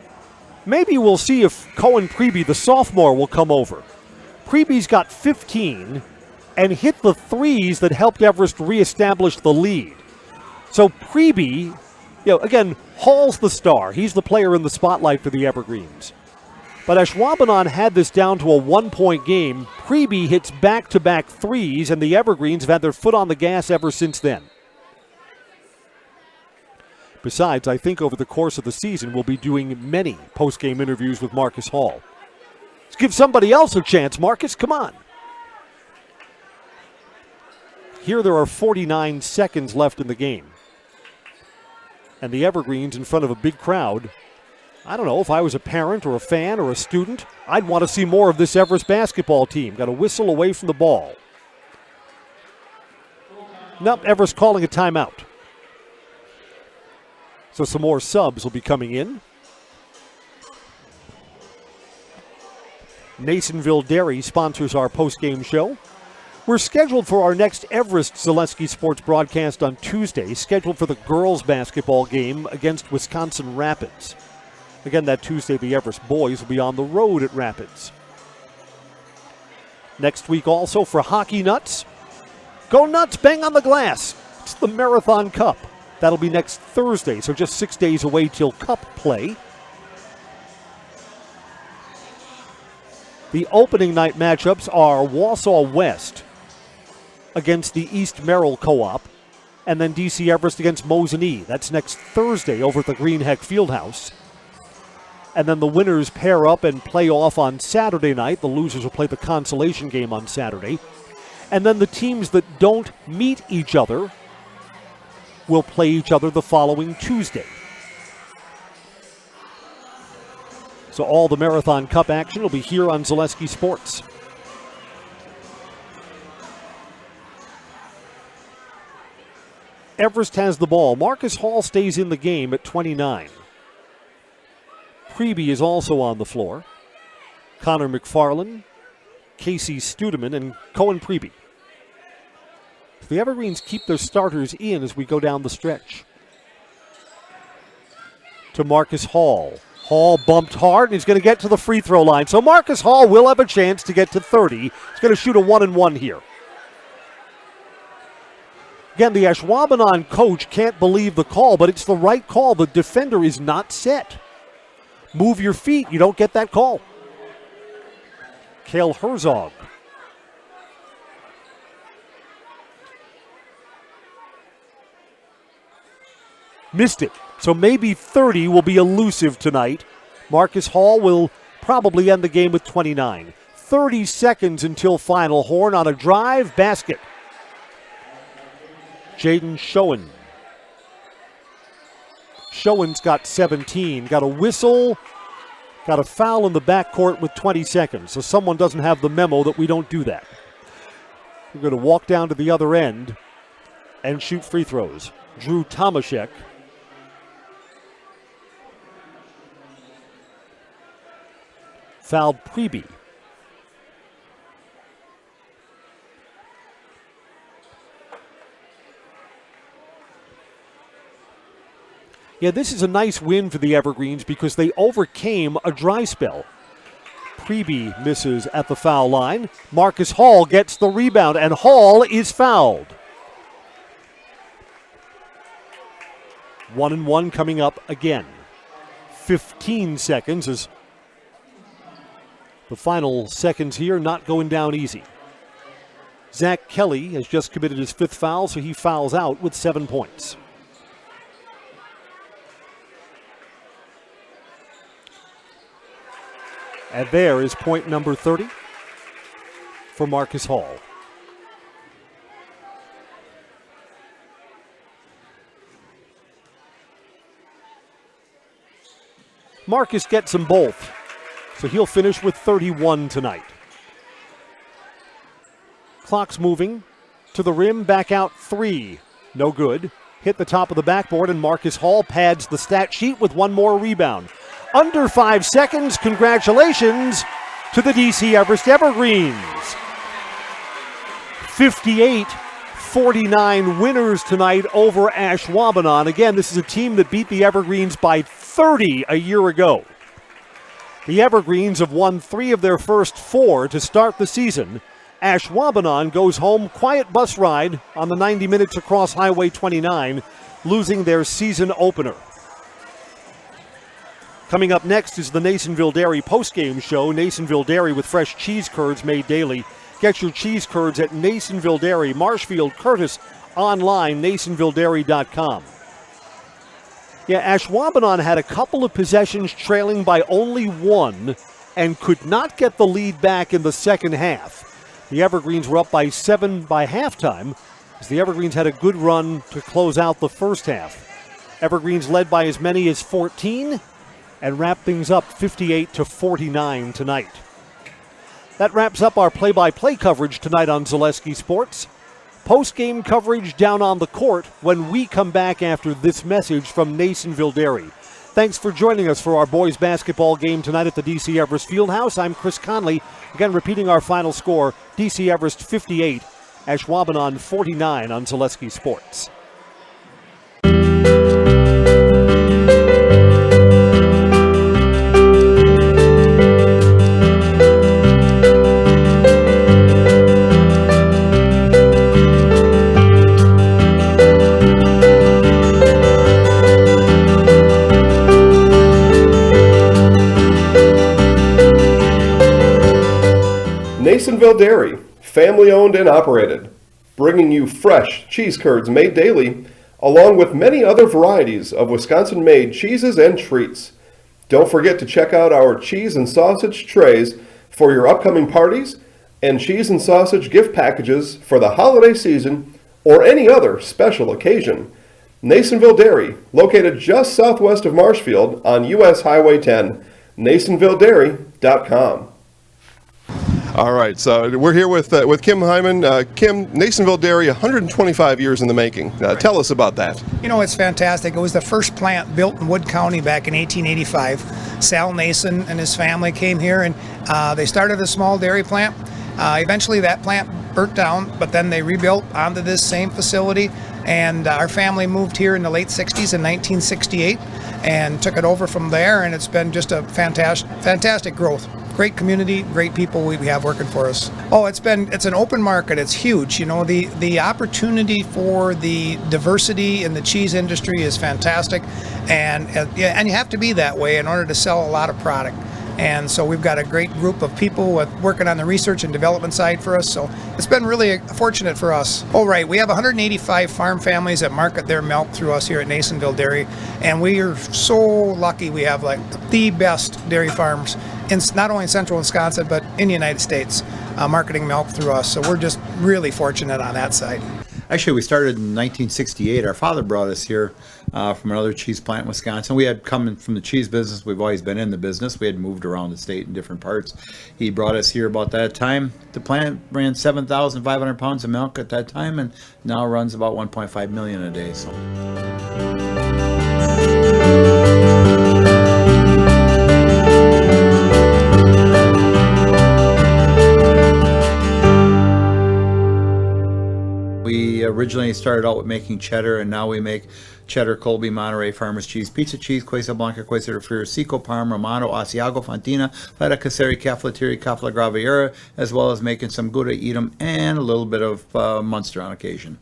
Maybe we'll see if Cohen Preby, the sophomore, will come over. Preby's got 15 and hit the threes that helped Everest reestablish the lead. So Preby, again, Hall's the star. He's the player in the spotlight for the Evergreens. But Ashwaubenon had this down to a one-point game. Preby hits back-to-back threes, and the Evergreens have had their foot on the gas ever since then. Besides, I think over the course of the season, we'll be doing many post-game interviews with Marcus Hall. Let's give somebody else a chance, Marcus. Come on. Here there are 49 seconds left in the game. And the Evergreens in front of a big crowd. I don't know, if I was a parent or a fan or a student, I'd want to see more of this Everest basketball team. Got a whistle away from the ball. Nope, Everest calling a timeout. So some more subs will be coming in. Nasonville Dairy sponsors our post-game show. We're scheduled for our next Everest Zaleski Sports broadcast on Tuesday, scheduled for the girls' basketball game against Wisconsin Rapids. Again, that Tuesday, the Everest boys will be on the road at Rapids. Next week also for Hockey Nuts. Go Nuts, bang on the glass. It's the Marathon Cup. That'll be next Thursday, so just 6 days away till Cup play. The opening night matchups are Wausau West against the East Merrill Co-op, and then DC Everest against Mosinee. That's next Thursday over at the Greenheck Fieldhouse. And then the winners pair up and play off on Saturday night. The losers will play the consolation game on Saturday. And then the teams that don't meet each other will play each other the following Tuesday. So all the Marathon Cup action will be here on Zaleski Sports. Everest has the ball. Marcus Hall stays in the game at 29. Priebe is also on the floor. Connor McFarland, Casey Studeman, and Cohen Priebe. The Evergreens keep their starters in as we go down the stretch. To Marcus Hall. Hall bumped hard, and he's going to get to the free throw line. So Marcus Hall will have a chance to get to 30. He's going to shoot a 1-and-1 here. Again, the Ashwaubenon coach can't believe the call, but it's the right call. The defender is not set. Move your feet. You don't get that call. Cale Herzog. Missed it. So maybe 30 will be elusive tonight. Marcus Hall will probably end the game with 29. 30 seconds until final. Horn on a drive. Basket. Jaden Schoen. Schoen's got 17. Got a whistle. Got a foul in the backcourt with 20 seconds. So someone doesn't have the memo that we don't do that. We're going to walk down to the other end and shoot free throws. Drew Tomaszek. Fouled Priebe. Yeah, this is a nice win for the Evergreens because they overcame a dry spell. Priebe misses at the foul line. Marcus Hall gets the rebound, and Hall is fouled. 1-and-1 coming up again. 15 seconds as the final seconds here, not going down easy. Zach Kelly has just committed his 5th foul, so he fouls out with 7 points. And there is point number 30 for Marcus Hall. Marcus gets them both, so he'll finish with 31 tonight. Clock's moving to the rim, back out 3. No good. Hit the top of the backboard, and Marcus Hall pads the stat sheet with one more rebound. Under 5 seconds, congratulations to the DC Everest Evergreens. 58-49 winners tonight over Ashwaubenon. Again, this is a team that beat the Evergreens by 30 a year ago. The Evergreens have won 3 of their first 4 to start the season. Ashwaubenon goes home quiet bus ride on the 90 minutes across Highway 29, losing their season opener. Coming up next is the Nasonville Dairy postgame show. Nasonville Dairy with fresh cheese curds made daily. Get your cheese curds at Nasonville Dairy, Marshfield, Curtis, online, NasonvilleDairy.com. Yeah, Ashwaubenon had a couple of possessions trailing by only 1 and could not get the lead back in the second half. The Evergreens were up by 7 by halftime, as the Evergreens had a good run to close out the first half. Evergreens led by as many as 14 and wrapped things up 58-49 tonight. That wraps up our play-by-play coverage tonight on Zaleski Sports. Post-game coverage down on the court when we come back after this message from Nasonville Dairy. Thanks for joining us for our boys basketball game tonight at the DC Everest Fieldhouse. I'm Chris Conley. Again, repeating our final score, DC Everest 58, Ashwaubenon 49 on Zaleski Sports. Nasonville Dairy, family owned and operated, bringing you fresh cheese curds made daily, along with many other varieties of Wisconsin-made cheeses and treats. Don't forget to check out our cheese and sausage trays for your upcoming parties and cheese and sausage gift packages for the holiday season or any other special occasion. Nasonville Dairy, located just southwest of Marshfield on US Highway 10, NasonvilleDairy.com. All right, so we're here with Kim Hyman. Kim, Nasonville Dairy, 125 years in the making. Tell us about that. You know, it's fantastic. It was the first plant built in Wood County back in 1885. Sal Nason and his family came here, and they started a small dairy plant. Eventually that plant burnt down, but then they rebuilt onto this same facility, and our family moved here in the late 60s in 1968 and took it over from there, and it's been just a fantastic growth. Great community, great people we have working for us. Oh, it's an open market. It's huge. You know, the opportunity for the diversity in the cheese industry is fantastic, and you have to be that way in order to sell a lot of product. And so we've got a great group of people working on the research and development side for us. So it's been really fortunate for us. Oh, right. We have 185 farm families that market their milk through us here at Nasonville Dairy. And we are so lucky we have like the best dairy farms in not only in central Wisconsin, but in the United States, marketing milk through us. So we're just really fortunate on that side. Actually, we started in 1968. Our father brought us here from another cheese plant in Wisconsin. We had come from the cheese business. We've always been in the business. We had moved around the state in different parts. He brought us here about that time. The plant ran 7,500 pounds of milk at that time, and now runs about 1.5 million a day. So. We originally started out with making cheddar, and now we make cheddar, Colby, Monterey, Farmers Cheese, Pizza Cheese, Quesa Blanca, Quesa de Friar, Seco, Parma, Romano, Asiago, Fontina, Feta Caseri, Cafetieri, Cafla Graviera, as well as making some Gouda Edam and a little bit of Munster on occasion.